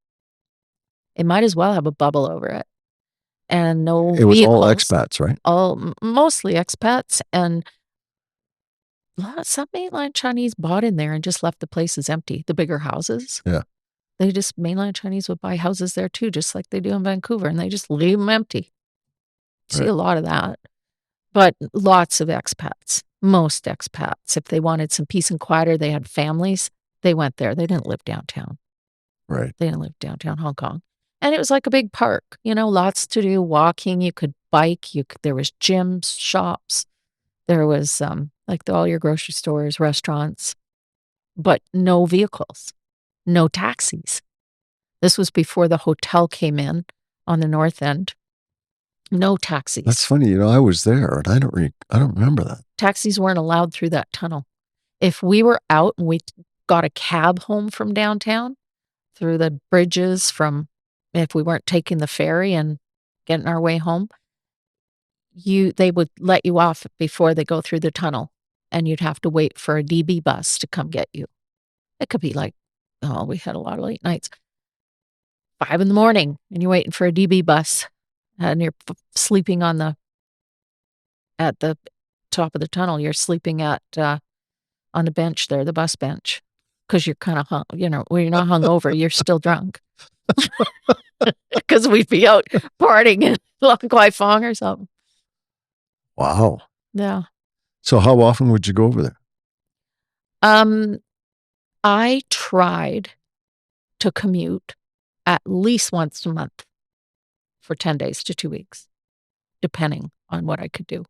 It might as well have a bubble over it. And no It was all vehicles. expats, right? Mostly expats, and some mainland Chinese bought in there and just left the places empty, the bigger houses. Yeah. Mainland Chinese would buy houses there too, just like they do in Vancouver, and they just leave them empty. See Right. a lot of that. But lots of expats, most expats. If they wanted some peace and quiet or they had families, they went there. They didn't live downtown. Right. They didn't live downtown Hong Kong. And it was like a big park, lots to do, walking. You could bike. There was gyms, shops. There was all your grocery stores, restaurants, but no vehicles, no taxis. This was before the hotel came in on the north end. No taxis. That's funny. I was there and I don't remember that. Taxis weren't allowed through that tunnel. If we were out and we got a cab home from downtown through the bridges if we weren't taking the ferry and getting our way home, they would let you off before they go through the tunnel, and you'd have to wait for a DB bus to come get you. It could be like, we had a lot of late nights, 5 a.m, and you're waiting for a DB bus, and you're sleeping at the top of the tunnel. You're sleeping on the bench there, the bus bench, because you're kind of well, you're not hungover, you're still drunk. Because we'd be out partying in Long Kwai Fong or something. Wow. Yeah. So how often would you go over there? I tried to commute at least once a month for 10 days to 2 weeks, depending on what I could do.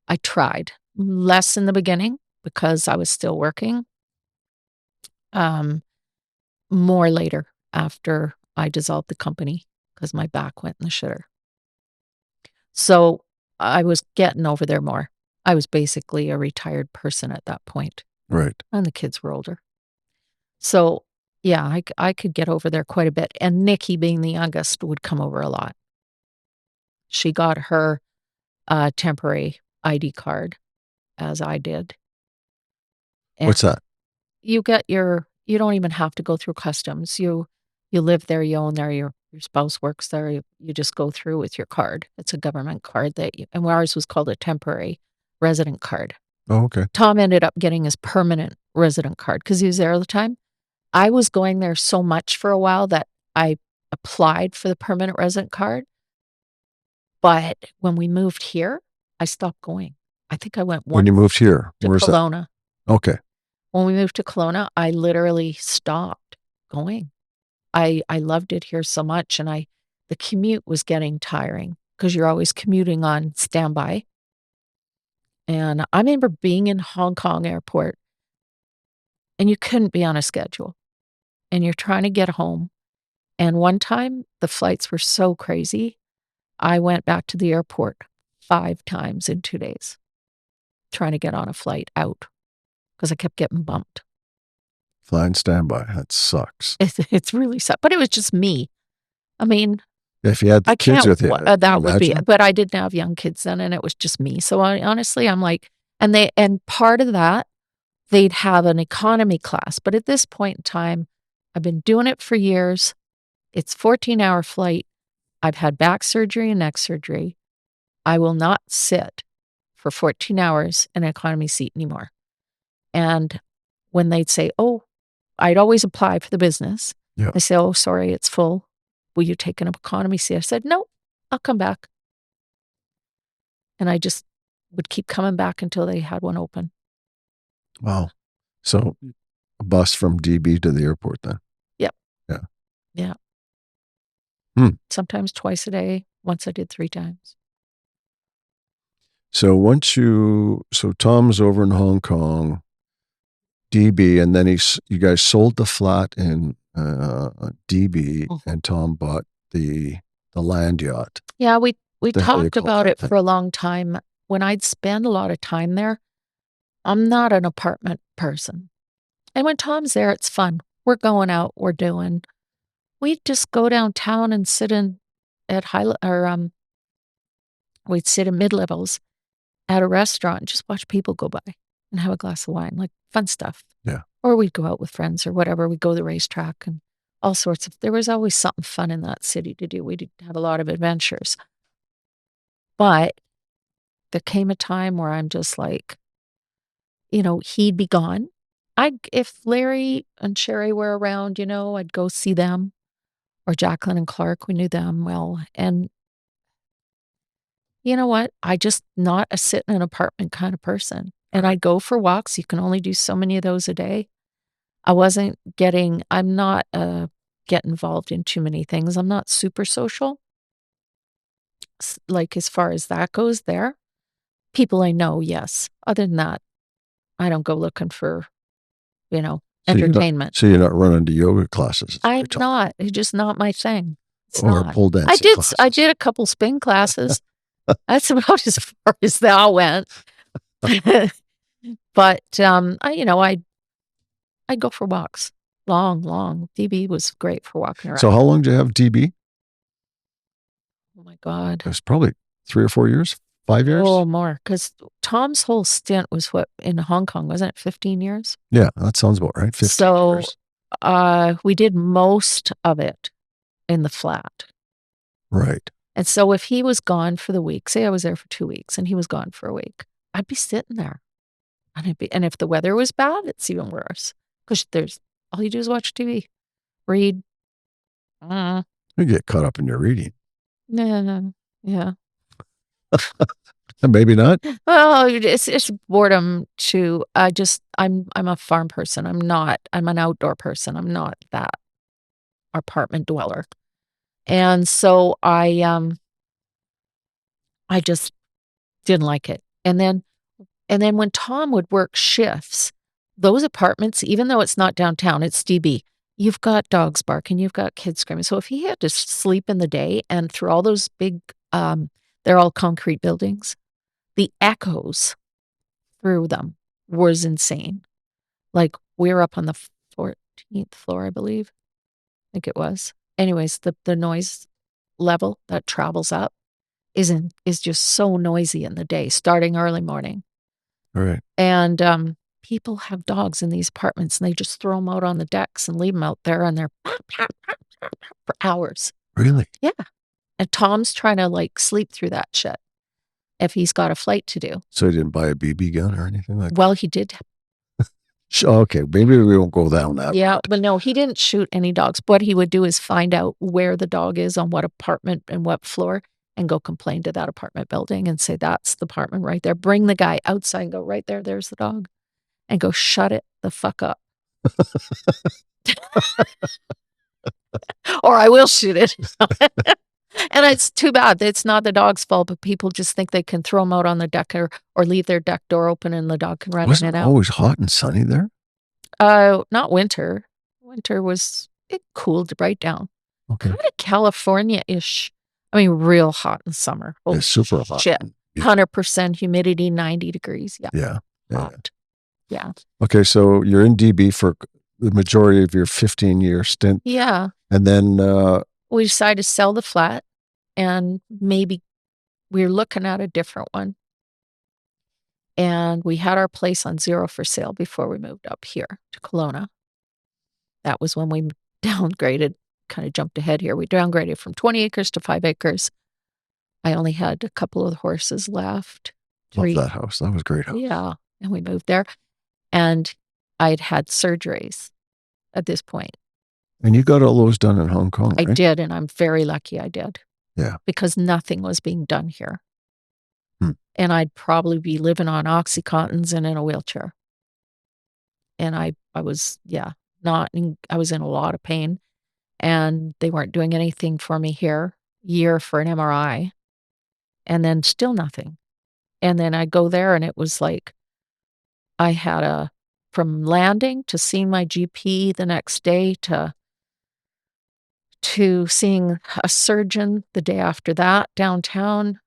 I tried less in the beginning because I was still working. More later after I dissolved the company because my back went in the shitter. So I was getting over there more. I was basically a retired person at that point. Right. And the kids were older. So, yeah, I could get over there quite a bit. And Nikki, being the youngest, would come over a lot. She got her temporary ID card, as I did. And What's that? you don't even have to go through customs. You live there, you own there, your spouse works there, you just go through with your card. It's a government card and ours was called a temporary resident card. Oh, okay. Tom ended up getting his permanent resident card because he was there all the time. I was going there so much for a while that I applied for the permanent resident card. But when we moved here, I stopped going. I think I went once. When you moved here, to where's Kelowna. that? Okay. When we moved to Kelowna, I literally stopped going. I loved it here so much, and the commute was getting tiring because you're always commuting on standby. And I remember being in Hong Kong airport, and you couldn't be on a schedule, and you're trying to get home. And one time, the flights were so crazy, I went back to the airport 5 times in 2 days trying to get on a flight out. because I kept getting bumped. Flying standby. That sucks. It's really sad, but it was just me. I mean, If you had I kids can't. with you, That would be, imagine. but I didn't have young kids then, and it was just me. So honestly, I'm like, and part of that, they'd have an economy class, but at this point in time, I've been doing it for years. It's 14-hour flight. I've had back surgery and neck surgery. I will not sit for 14 hours in an economy seat anymore. And when they'd say, "Oh," I'd always apply for the business. Yeah. They say, "Oh, sorry, it's full. Will you take an economy seat?" I said, "No, I'll come back." And I just would keep coming back until they had one open. Wow. So a bus from DB to the airport then. Yep. Yeah. Yeah. Sometimes twice a day. Once I did 3 times. So Tom's over in Hong Kong, DB, and then you guys sold the flat in DB, and Tom bought the land yacht. Yeah, we The hell you talked call about that it thing? for a long time. When I'd spend a lot of time there, I'm not an apartment person. And when Tom's there, it's fun. We're going out, we'd just go downtown and sit we'd sit in mid-levels at a restaurant and just watch people go by and have a glass of wine, like fun stuff. Yeah. Or we'd go out with friends or whatever. We'd go to the racetrack and all sorts of, there was always something fun in that city to do. We'd have a lot of adventures. But there came a time where I'm just like, he'd be gone. If Larry and Sherry were around, I'd go see them, or Jacqueline and Clark. We knew them well. And you know what? I just not a sit in an apartment kind of person. And I go for walks. You can only do so many of those a day. I'm not get involved in too many things. I'm not super social. Like as far as that goes there. People I know, yes. Other than that, I don't go looking for, entertainment. So you're not running to yoga classes? I'm not. It's just not my thing. It's or not. pole dancing classes. I did a couple spin classes. That's about as far as that went. But I go for walks. Long. DB was great for walking around. So how long did you have DB? Oh my God. It was probably 3 or 4 years, 5 years. Oh, more. Because Tom's whole stint was in Hong Kong, wasn't it? 15 years? Yeah, that sounds about right. 15 years. We did most of it in the flat. Right. And so if he was gone for the week, say I was there for 2 weeks and he was gone for a week, I'd be sitting there. And if the weather was bad, it's even worse. Because all you do is watch TV, read. You get caught up in your reading. No. Yeah. Maybe not. Well, it's boredom too. I'm a farm person. I'm an outdoor person. I'm not that apartment dweller. And so I just didn't like it. And then when Tom would work shifts, those apartments, even though it's not downtown, it's DB, you've got dogs barking, you've got kids screaming. So if he had to sleep in the day and through all those big, they're all concrete buildings, the echoes through them was insane. Like we were up on the 14th floor, I believe. I think it was. Anyways, the noise level that travels up is just so noisy in the day, starting early morning. Right. And people have dogs in these apartments and they just throw them out on the decks and leave them out there and they're for hours. Really? Yeah. And Tom's trying to sleep through that shit if he's got a flight to do. So he didn't buy a BB gun or anything like that? Well, he did. Okay, maybe we won't go down that road. But no, he didn't shoot any dogs. What he would do is find out where the dog is on what apartment and what floor and go complain to that apartment building and say, that's the apartment right there. Bring the guy outside and go, right there's the dog. And go, shut it the fuck up. Or I will shoot it. And it's too bad. It's not the dog's fault, but people just think they can throw them out on the deck or leave their deck door open and the dog can run in and out. Always hot and sunny there? Not winter. Winter it cooled right down. Okay. Kind of California-ish. I mean, real hot in summer. Oh, it's super hot. Shit. 100% humidity, 90 degrees. Yeah. Yeah. Hot. Yeah. Okay, so you're in DB for the majority of your 15-year stint. Yeah. And then We decided to sell the flat, and maybe we were looking at a different one. And we had our place on zero for sale before we moved up here to Kelowna. That was when we downgraded, kind of jumped ahead here. We downgraded from 20 acres to 5 acres. I only had a couple of horses left. love 3. that house. That was a great house. Yeah. And we moved there. And I'd had surgeries at this point. And you got all those done in Hong Kong, I right? did, and I'm very lucky I did. Yeah. Because nothing was being done here. Hmm. And I'd probably be living on Oxycontins and in a wheelchair. And I was, I was in a lot of pain, and they weren't doing anything for me here. Year for an MRI, and then still nothing. And then I go there, and it was like I had from landing to seeing my GP the next day to seeing a surgeon the day after that downtown,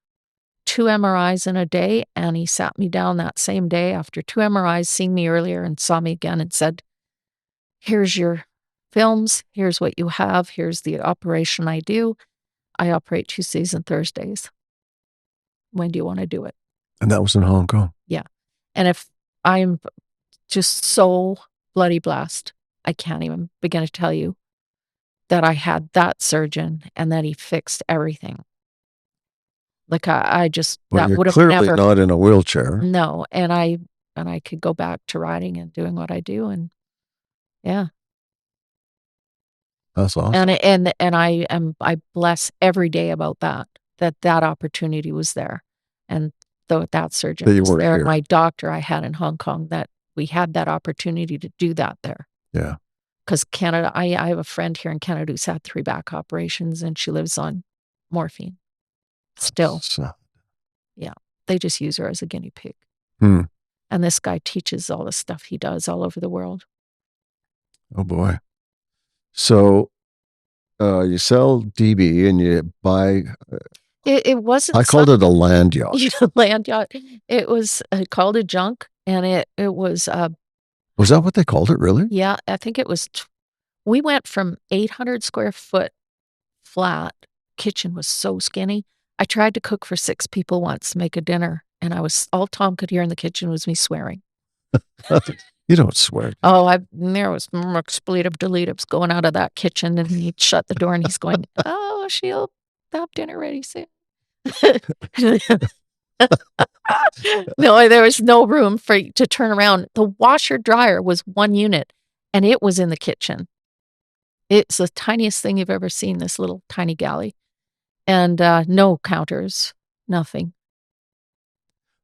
2 MRIs in a day, and he sat me down that same day after 2 MRIs, seeing me earlier, and saw me again and said, "Here's your films, here's what you have, here's the operation I do. I operate Tuesdays and Thursdays. When do you wanna do it?" And that was in Hong Kong. Yeah. And if I'm just so bloody blessed, I can't even begin to tell you that I had that surgeon and that he fixed everything. Like, I just But that you're would have clearly never. not in a wheelchair. No, and I could go back to riding and doing what I do, and yeah. That's awesome. And I bless every day about that opportunity was there. And that surgeon That you was weren't there, and here. my doctor I had in Hong Kong, that we had that opportunity to do that there. Yeah. Because Canada, I have a friend here in Canada who's had 3 back operations, and she lives on morphine still. So, Yeah. They just use her as a guinea pig. hmm. And this guy teaches all the stuff he does all over the world. Oh boy. So you sell DB and you buy. It wasn't. I called it a land yacht. Land yacht. It was called a junk, and it was. Was that what they called it? Really? Yeah, I think it was. We went from 800 square foot flat. Kitchen was so skinny. I tried to cook for 6 people once to make a dinner, and all Tom could hear in the kitchen was me swearing. You don't swear. Oh, there was more expletive deletives going out of that kitchen, and he'd shut the door, and he's going, "Oh, she'll have dinner ready soon." No, there was no room to turn around. The washer dryer was 1 unit, and it was in the kitchen. It's the tiniest thing you've ever seen, this little tiny galley. And no counters, nothing.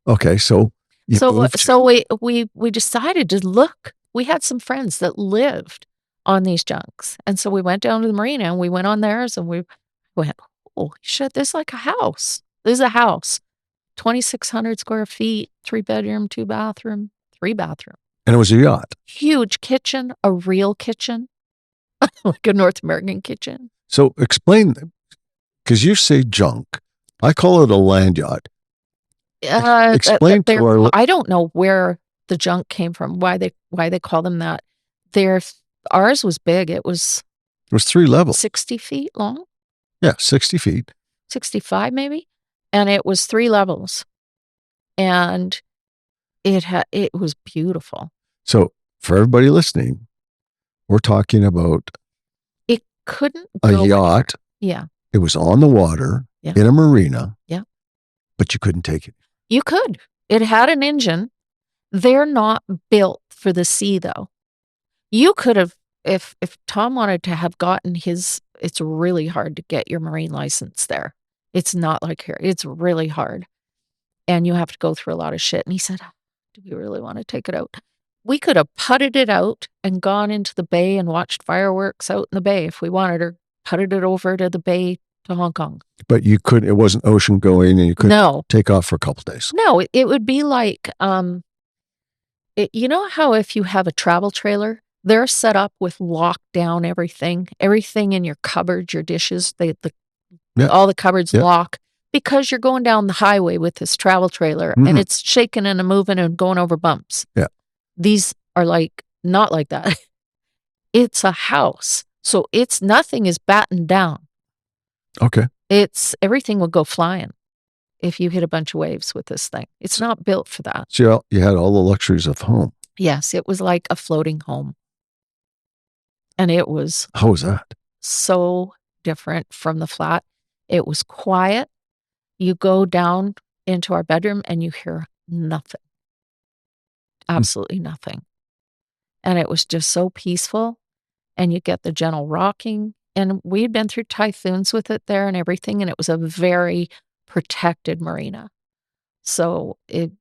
Okay, so you moved. So we decided to look. We had some friends that lived on these junks, and so we went down to the marina, and we went on theirs, and we went, "Holy shit, this is like a house. This is a house. 2,600 square feet, 3 bedroom, 2 bathroom, 3 bathroom. And it was a yacht. Huge kitchen, a real kitchen, like a North American kitchen." So explain, because you say junk. I call it a land yacht. Explain to our. I don't know where the junk came from, why they call them that. Ours was big. It was It was 3 levels. 60 feet long, Yeah, 60 feet. 65 maybe, and it was 3 levels, and it was beautiful. So for everybody listening, we're talking about It couldn't a go yacht. Yeah, It was on the water Yeah. in a marina. Yeah. But you couldn't take it. you could. It had an engine. They're not built for the sea, though. You could have, if Tom wanted to have gotten his. It's really hard to get your marine license there. It's not like here. It's really hard. And you have to go through a lot of shit. And he said, "Do we really want to take it out?" We could have putted it out and gone into the bay and watched fireworks out in the bay if we wanted, or putted it over to the bay to Hong Kong. But you couldn't, it wasn't ocean going and you couldn't No. take off for a couple days. No, it would be like, you know how if you have a travel trailer, they're set up with lockdown everything in your cupboards, your dishes, Yeah. all the cupboards Yeah. lock, because you're going down the highway with this travel trailer and it's shaking and moving and going over bumps. Yeah. These are not like that. It's a house. So nothing is battened down. Okay. Everything will go flying if you hit a bunch of waves with this thing. It's not built for that. So you had all the luxuries of home. Yes, it was like a floating home. And it was How was that? so different from the flat. It was quiet. You go down into our bedroom and you hear nothing. Absolutely nothing. And it was just so peaceful. And you get the gentle rocking. And we had been through typhoons with it there and everything. And it was a very protected marina. So it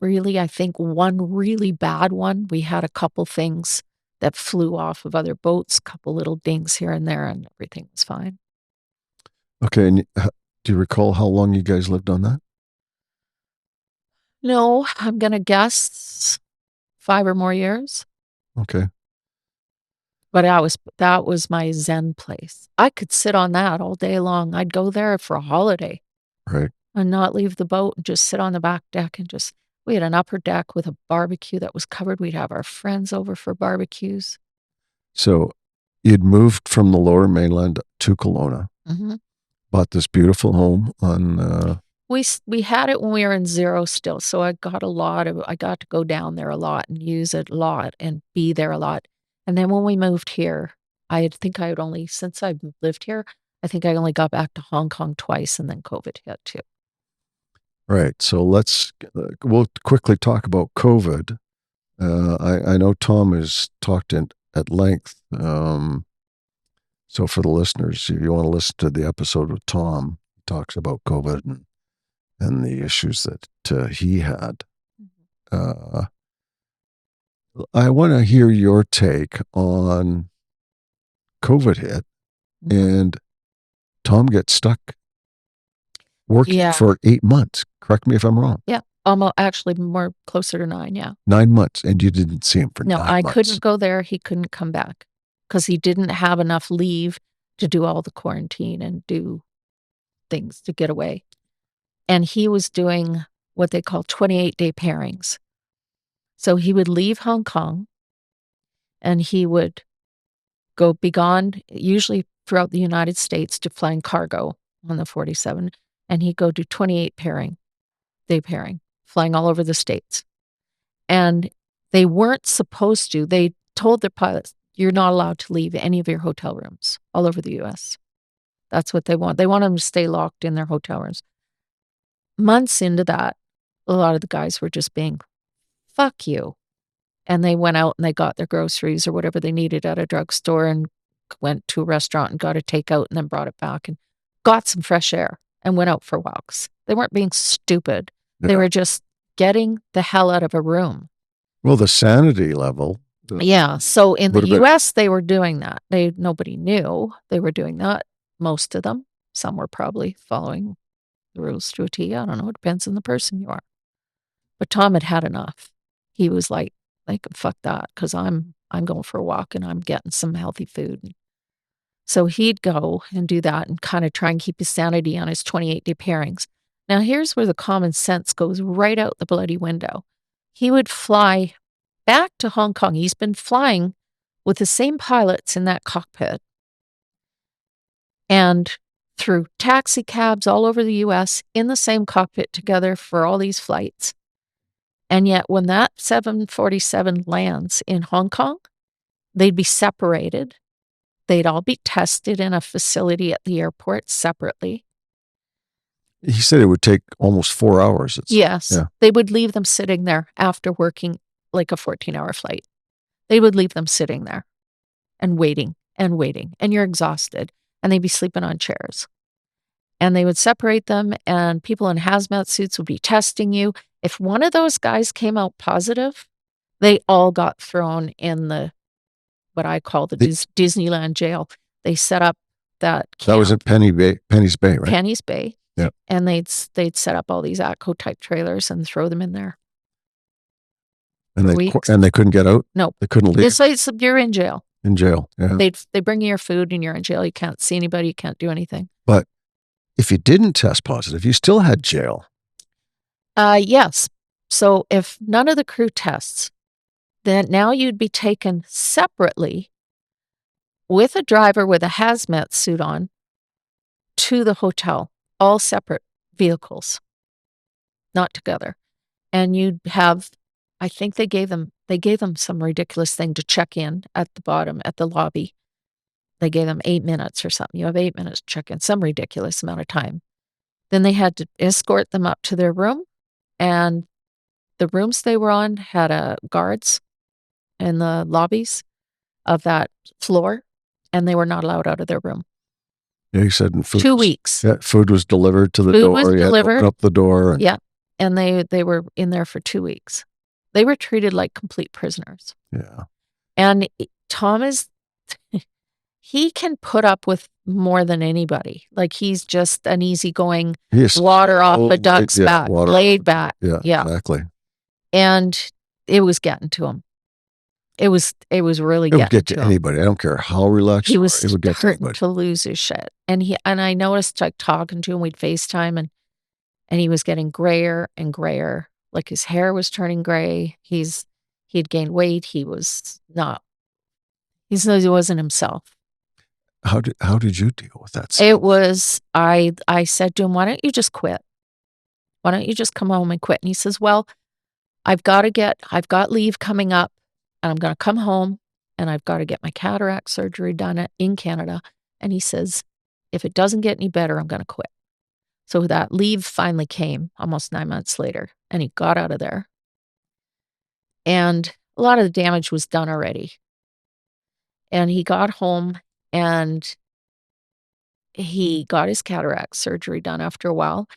really, I think one really bad one, we had a couple things that flew off of other boats, couple little dings here and there, and everything was fine. Okay. And do you recall how long you guys lived on that? No, I'm going to guess 5 or more years. Okay. But that was my zen place. I could sit on that all day long. I'd go there for a holiday. Right. And not leave the boat and just sit on the back deck and we had an upper deck with a barbecue that was covered. We'd have our friends over for barbecues. So you'd moved from the lower mainland to Kelowna, bought this beautiful home on. We had it when we were in Zero still, so I got to go down there a lot and use it a lot and be there a lot. And then when we moved here, since I've lived here, I think I only got back to Hong Kong twice and then COVID hit too. Right. So we'll quickly talk about COVID. I know Tom has talked at length. So for the listeners, if you want to listen to the episode with Tom, he talks about COVID and the issues that he had. I want to hear your take on COVID hit and Tom gets stuck working for 8 months. Correct me if I'm wrong. Yeah. Almost actually more closer to 9. Yeah. 9 months. And you didn't see him for 9 months. No, I couldn't go there. He couldn't come back because he didn't have enough leave to do all the quarantine and do things to get away. And he was doing what they call 28-day pairings. So he would leave Hong Kong and he would be gone, usually throughout the United States, to flying cargo on the 47. And he'd go do 28-day pairing, flying all over the States. And they weren't supposed to. They told their pilots, you're not allowed to leave any of your hotel rooms all over the U.S. That's what they want. They want them to stay locked in their hotel rooms. Months into that, a lot of the guys were just being, fuck you. And they went out and they got their groceries or whatever they needed at a drugstore and went to a restaurant and got a takeout and then brought it back and got some fresh air and went out for walks. They weren't being stupid. Yeah. They were just getting the hell out of a room. Well, the sanity level. Yeah. So in the U.S., they were doing that. Nobody knew they were doing that. Most of them. Some were probably following the rules to a T. I don't know. It depends on the person you are. But Tom had had enough. He was like, fuck that, because I'm going for a walk and I'm getting some healthy food. So he'd go and do that and kind of try and keep his sanity on his 28-day pairings. Now, here's where the common sense goes right out the bloody window. He would fly back to Hong Kong. He's been flying with the same pilots in that cockpit and through taxi cabs all over the U.S. in the same cockpit together for all these flights. And yet when that 747 lands in Hong Kong, they'd be separated. They'd all be tested in a facility at the airport separately. He said it would take almost 4 hours. Yes. Yeah. They would leave them sitting there after working like a 14-hour flight. They would leave them sitting there and waiting. And you're exhausted. And they'd be sleeping on chairs. And they would separate them and people in hazmat suits would be testing you. If one of those guys came out positive, they all got thrown in what I call the Disneyland jail. They set up that camp. That was at Penny's Bay, right? Penny's Bay. Yeah. And they'd set up all these ATCO type trailers and throw them in there. And they couldn't get out? No. They couldn't leave? You're in jail. In jail, yeah. They bring you your food and you're in jail. You can't see anybody. You can't do anything. But if you didn't test positive, you still had jail. Yes. So if none of the crew tests, then now you'd be taken separately with a driver with a hazmat suit on to the hotel, all separate vehicles, not together. And you'd have, I think they gave them some ridiculous thing to check in at the bottom at the lobby. They gave them 8 minutes or something. You have 8 minutes to check in, some ridiculous amount of time. Then they had to escort them up to their room, and the rooms they were on had guards in the lobbies of that floor, and they were not allowed out of their room. Yeah, you said 2 weeks. Yeah, food was delivered to the Food door. was You had to delivered. open up the door. Yeah, and they were in there for 2 weeks. They were treated like complete prisoners. Yeah. And Tom he can put up with more than anybody. Like, he's just an easygoing, water off a duck's back, laid back. Yeah, exactly. And it was getting to him. It was really It would getting get to to him. anybody. I don't care how relaxed He you are, was it would get to starting anybody. to lose his shit. And I noticed, like, talking to him, we'd FaceTime, and he was getting grayer and grayer. Like, his hair was turning gray. He'd gained weight. He wasn't himself. How did you deal with that? It was, I said to him, "Why don't you just quit? Why don't you just come home and quit?" And he says, "Well, I've got leave coming up, and I'm gonna come home, and I've got to get my cataract surgery done in Canada." And he says, "If it doesn't get any better, I'm gonna quit." So that leave finally came almost 9 months later, and he got out of there. And a lot of the damage was done already. And he got home, and he got his cataract surgery done after a while.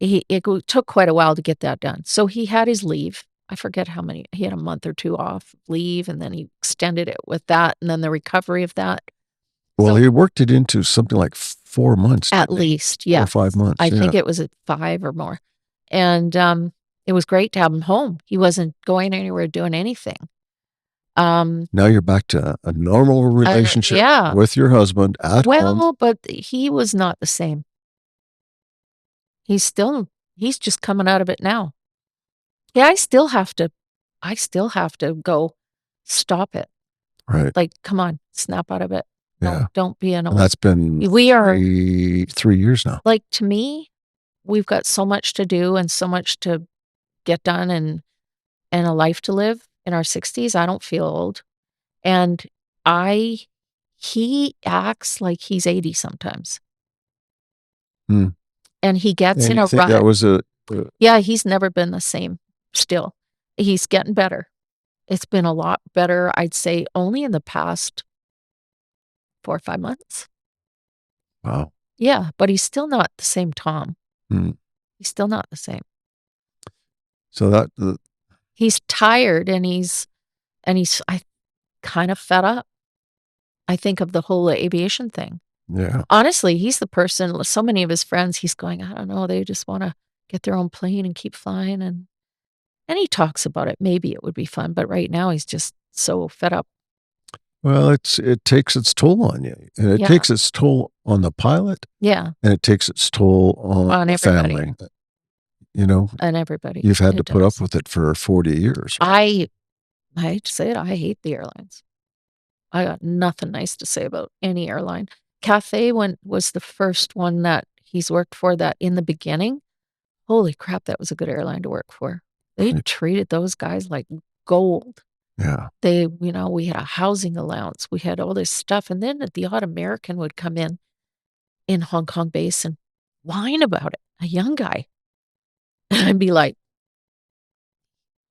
It took quite a while to get that done. So he had his leave. I forget how many. He had a month or 2 off leave, and then he extended it with that, and then the recovery of that. Well, he worked it into something like 4 months. At least, yeah. 4 or 5 months. I think it was at 5 or more. And it was great to have him home. He wasn't going anywhere, doing anything. Now you're back to a normal relationship yeah. with your husband at home. Well, but he was not the same. He's just coming out of it now. Yeah, I still have to go, "Stop it." Right. Like, come on, snap out of it. Yeah. Don't be an And that's been We are 3 years now. like, to me, we've got so much to do and so much to get done, and a life to live in our 60s. I don't feel old. And he acts like he's 80 sometimes. Hmm. And he gets And in you a think rut. that was Yeah, he's never been the same still. He's getting better. It's been a lot better, I'd say, only in the past 4 or 5 months. wow. Yeah, but he's still not the same Tom. Hmm. He's still not the same. So He's tired, and he's kind of fed up. I think of the whole aviation thing. yeah. Honestly, he's the person, so many of his friends, he's going, "I don't know, they just wanna get their own plane and keep flying," and he talks about it. Maybe it would be fun, but right now he's just so fed up. Well, it takes its toll on you, and it Yeah. takes its toll on the pilot, Yeah, and it takes its toll on the everybody. family. You know, And everybody. you've had to It put up does. with it for 40 years. Right? I hate to say it, I hate the airlines. I got nothing nice to say about any airline. Cathay was the first one that he's worked for that in the beginning. Holy crap, that was a good airline to work for. They Right. treated those guys like gold. Yeah. We had a housing allowance, we had all this stuff, and then the odd American would come in Hong Kong base and whine about it, a young guy. And I'd be like,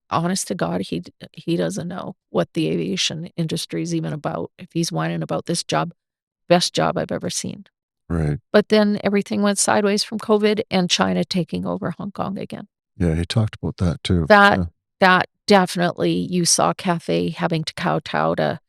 honest to God, he doesn't know what the aviation industry is even about if he's whining about this job, best job I've ever seen. Right. But then everything went sideways from COVID and China taking over Hong Kong again. Yeah, he talked about that too. That definitely, you saw Cathay having to kowtow to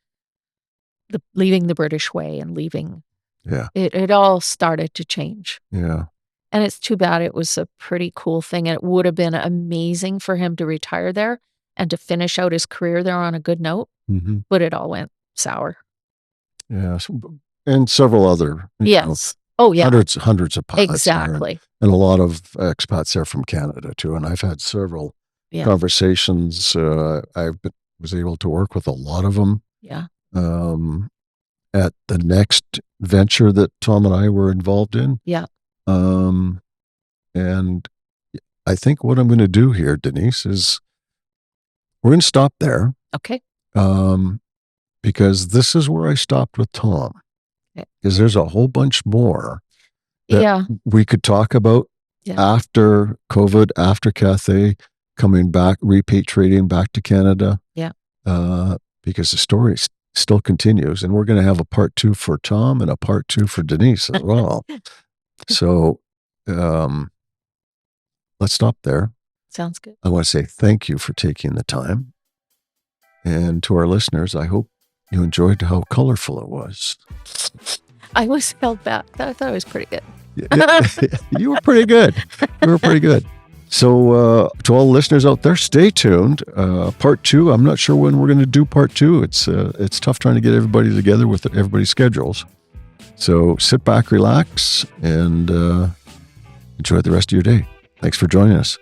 leaving the British way and leaving. Yeah. It all started to change. Yeah. And it's too bad. It was a pretty cool thing, and it would have been amazing for him to retire there and to finish out his career there on a good note, Mm-hmm. but it all went sour. Yeah. And several other. Yes. Oh, yeah. Hundreds of pilots. Exactly. And a lot of expats there from Canada too. And I've had several conversations. I've been was able to work with a lot of them. Yeah. At the next venture that Tom and I were involved in. Yeah. And I think what I'm going to do here, Denise, is we're going to stop there. Okay. Because this is where I stopped with Tom. Okay. Because there's a whole bunch more that we could talk about after COVID, after Cathay, coming back, repatriating back to Canada. Yeah. Because the story still continues, and we're going to have a part 2 for Tom and a part 2 for Denise as well. So let's stop there. Sounds good. I want to say thank you for taking the time. And to our listeners, I hope you enjoyed how colorful it was. I was held back. I thought it was pretty good. You were pretty good. You were pretty good. So to all listeners out there, stay tuned. Part 2, I'm not sure when we're going to do part 2. It's tough trying to get everybody together with everybody's schedules. So sit back, relax, and enjoy the rest of your day. Thanks for joining us.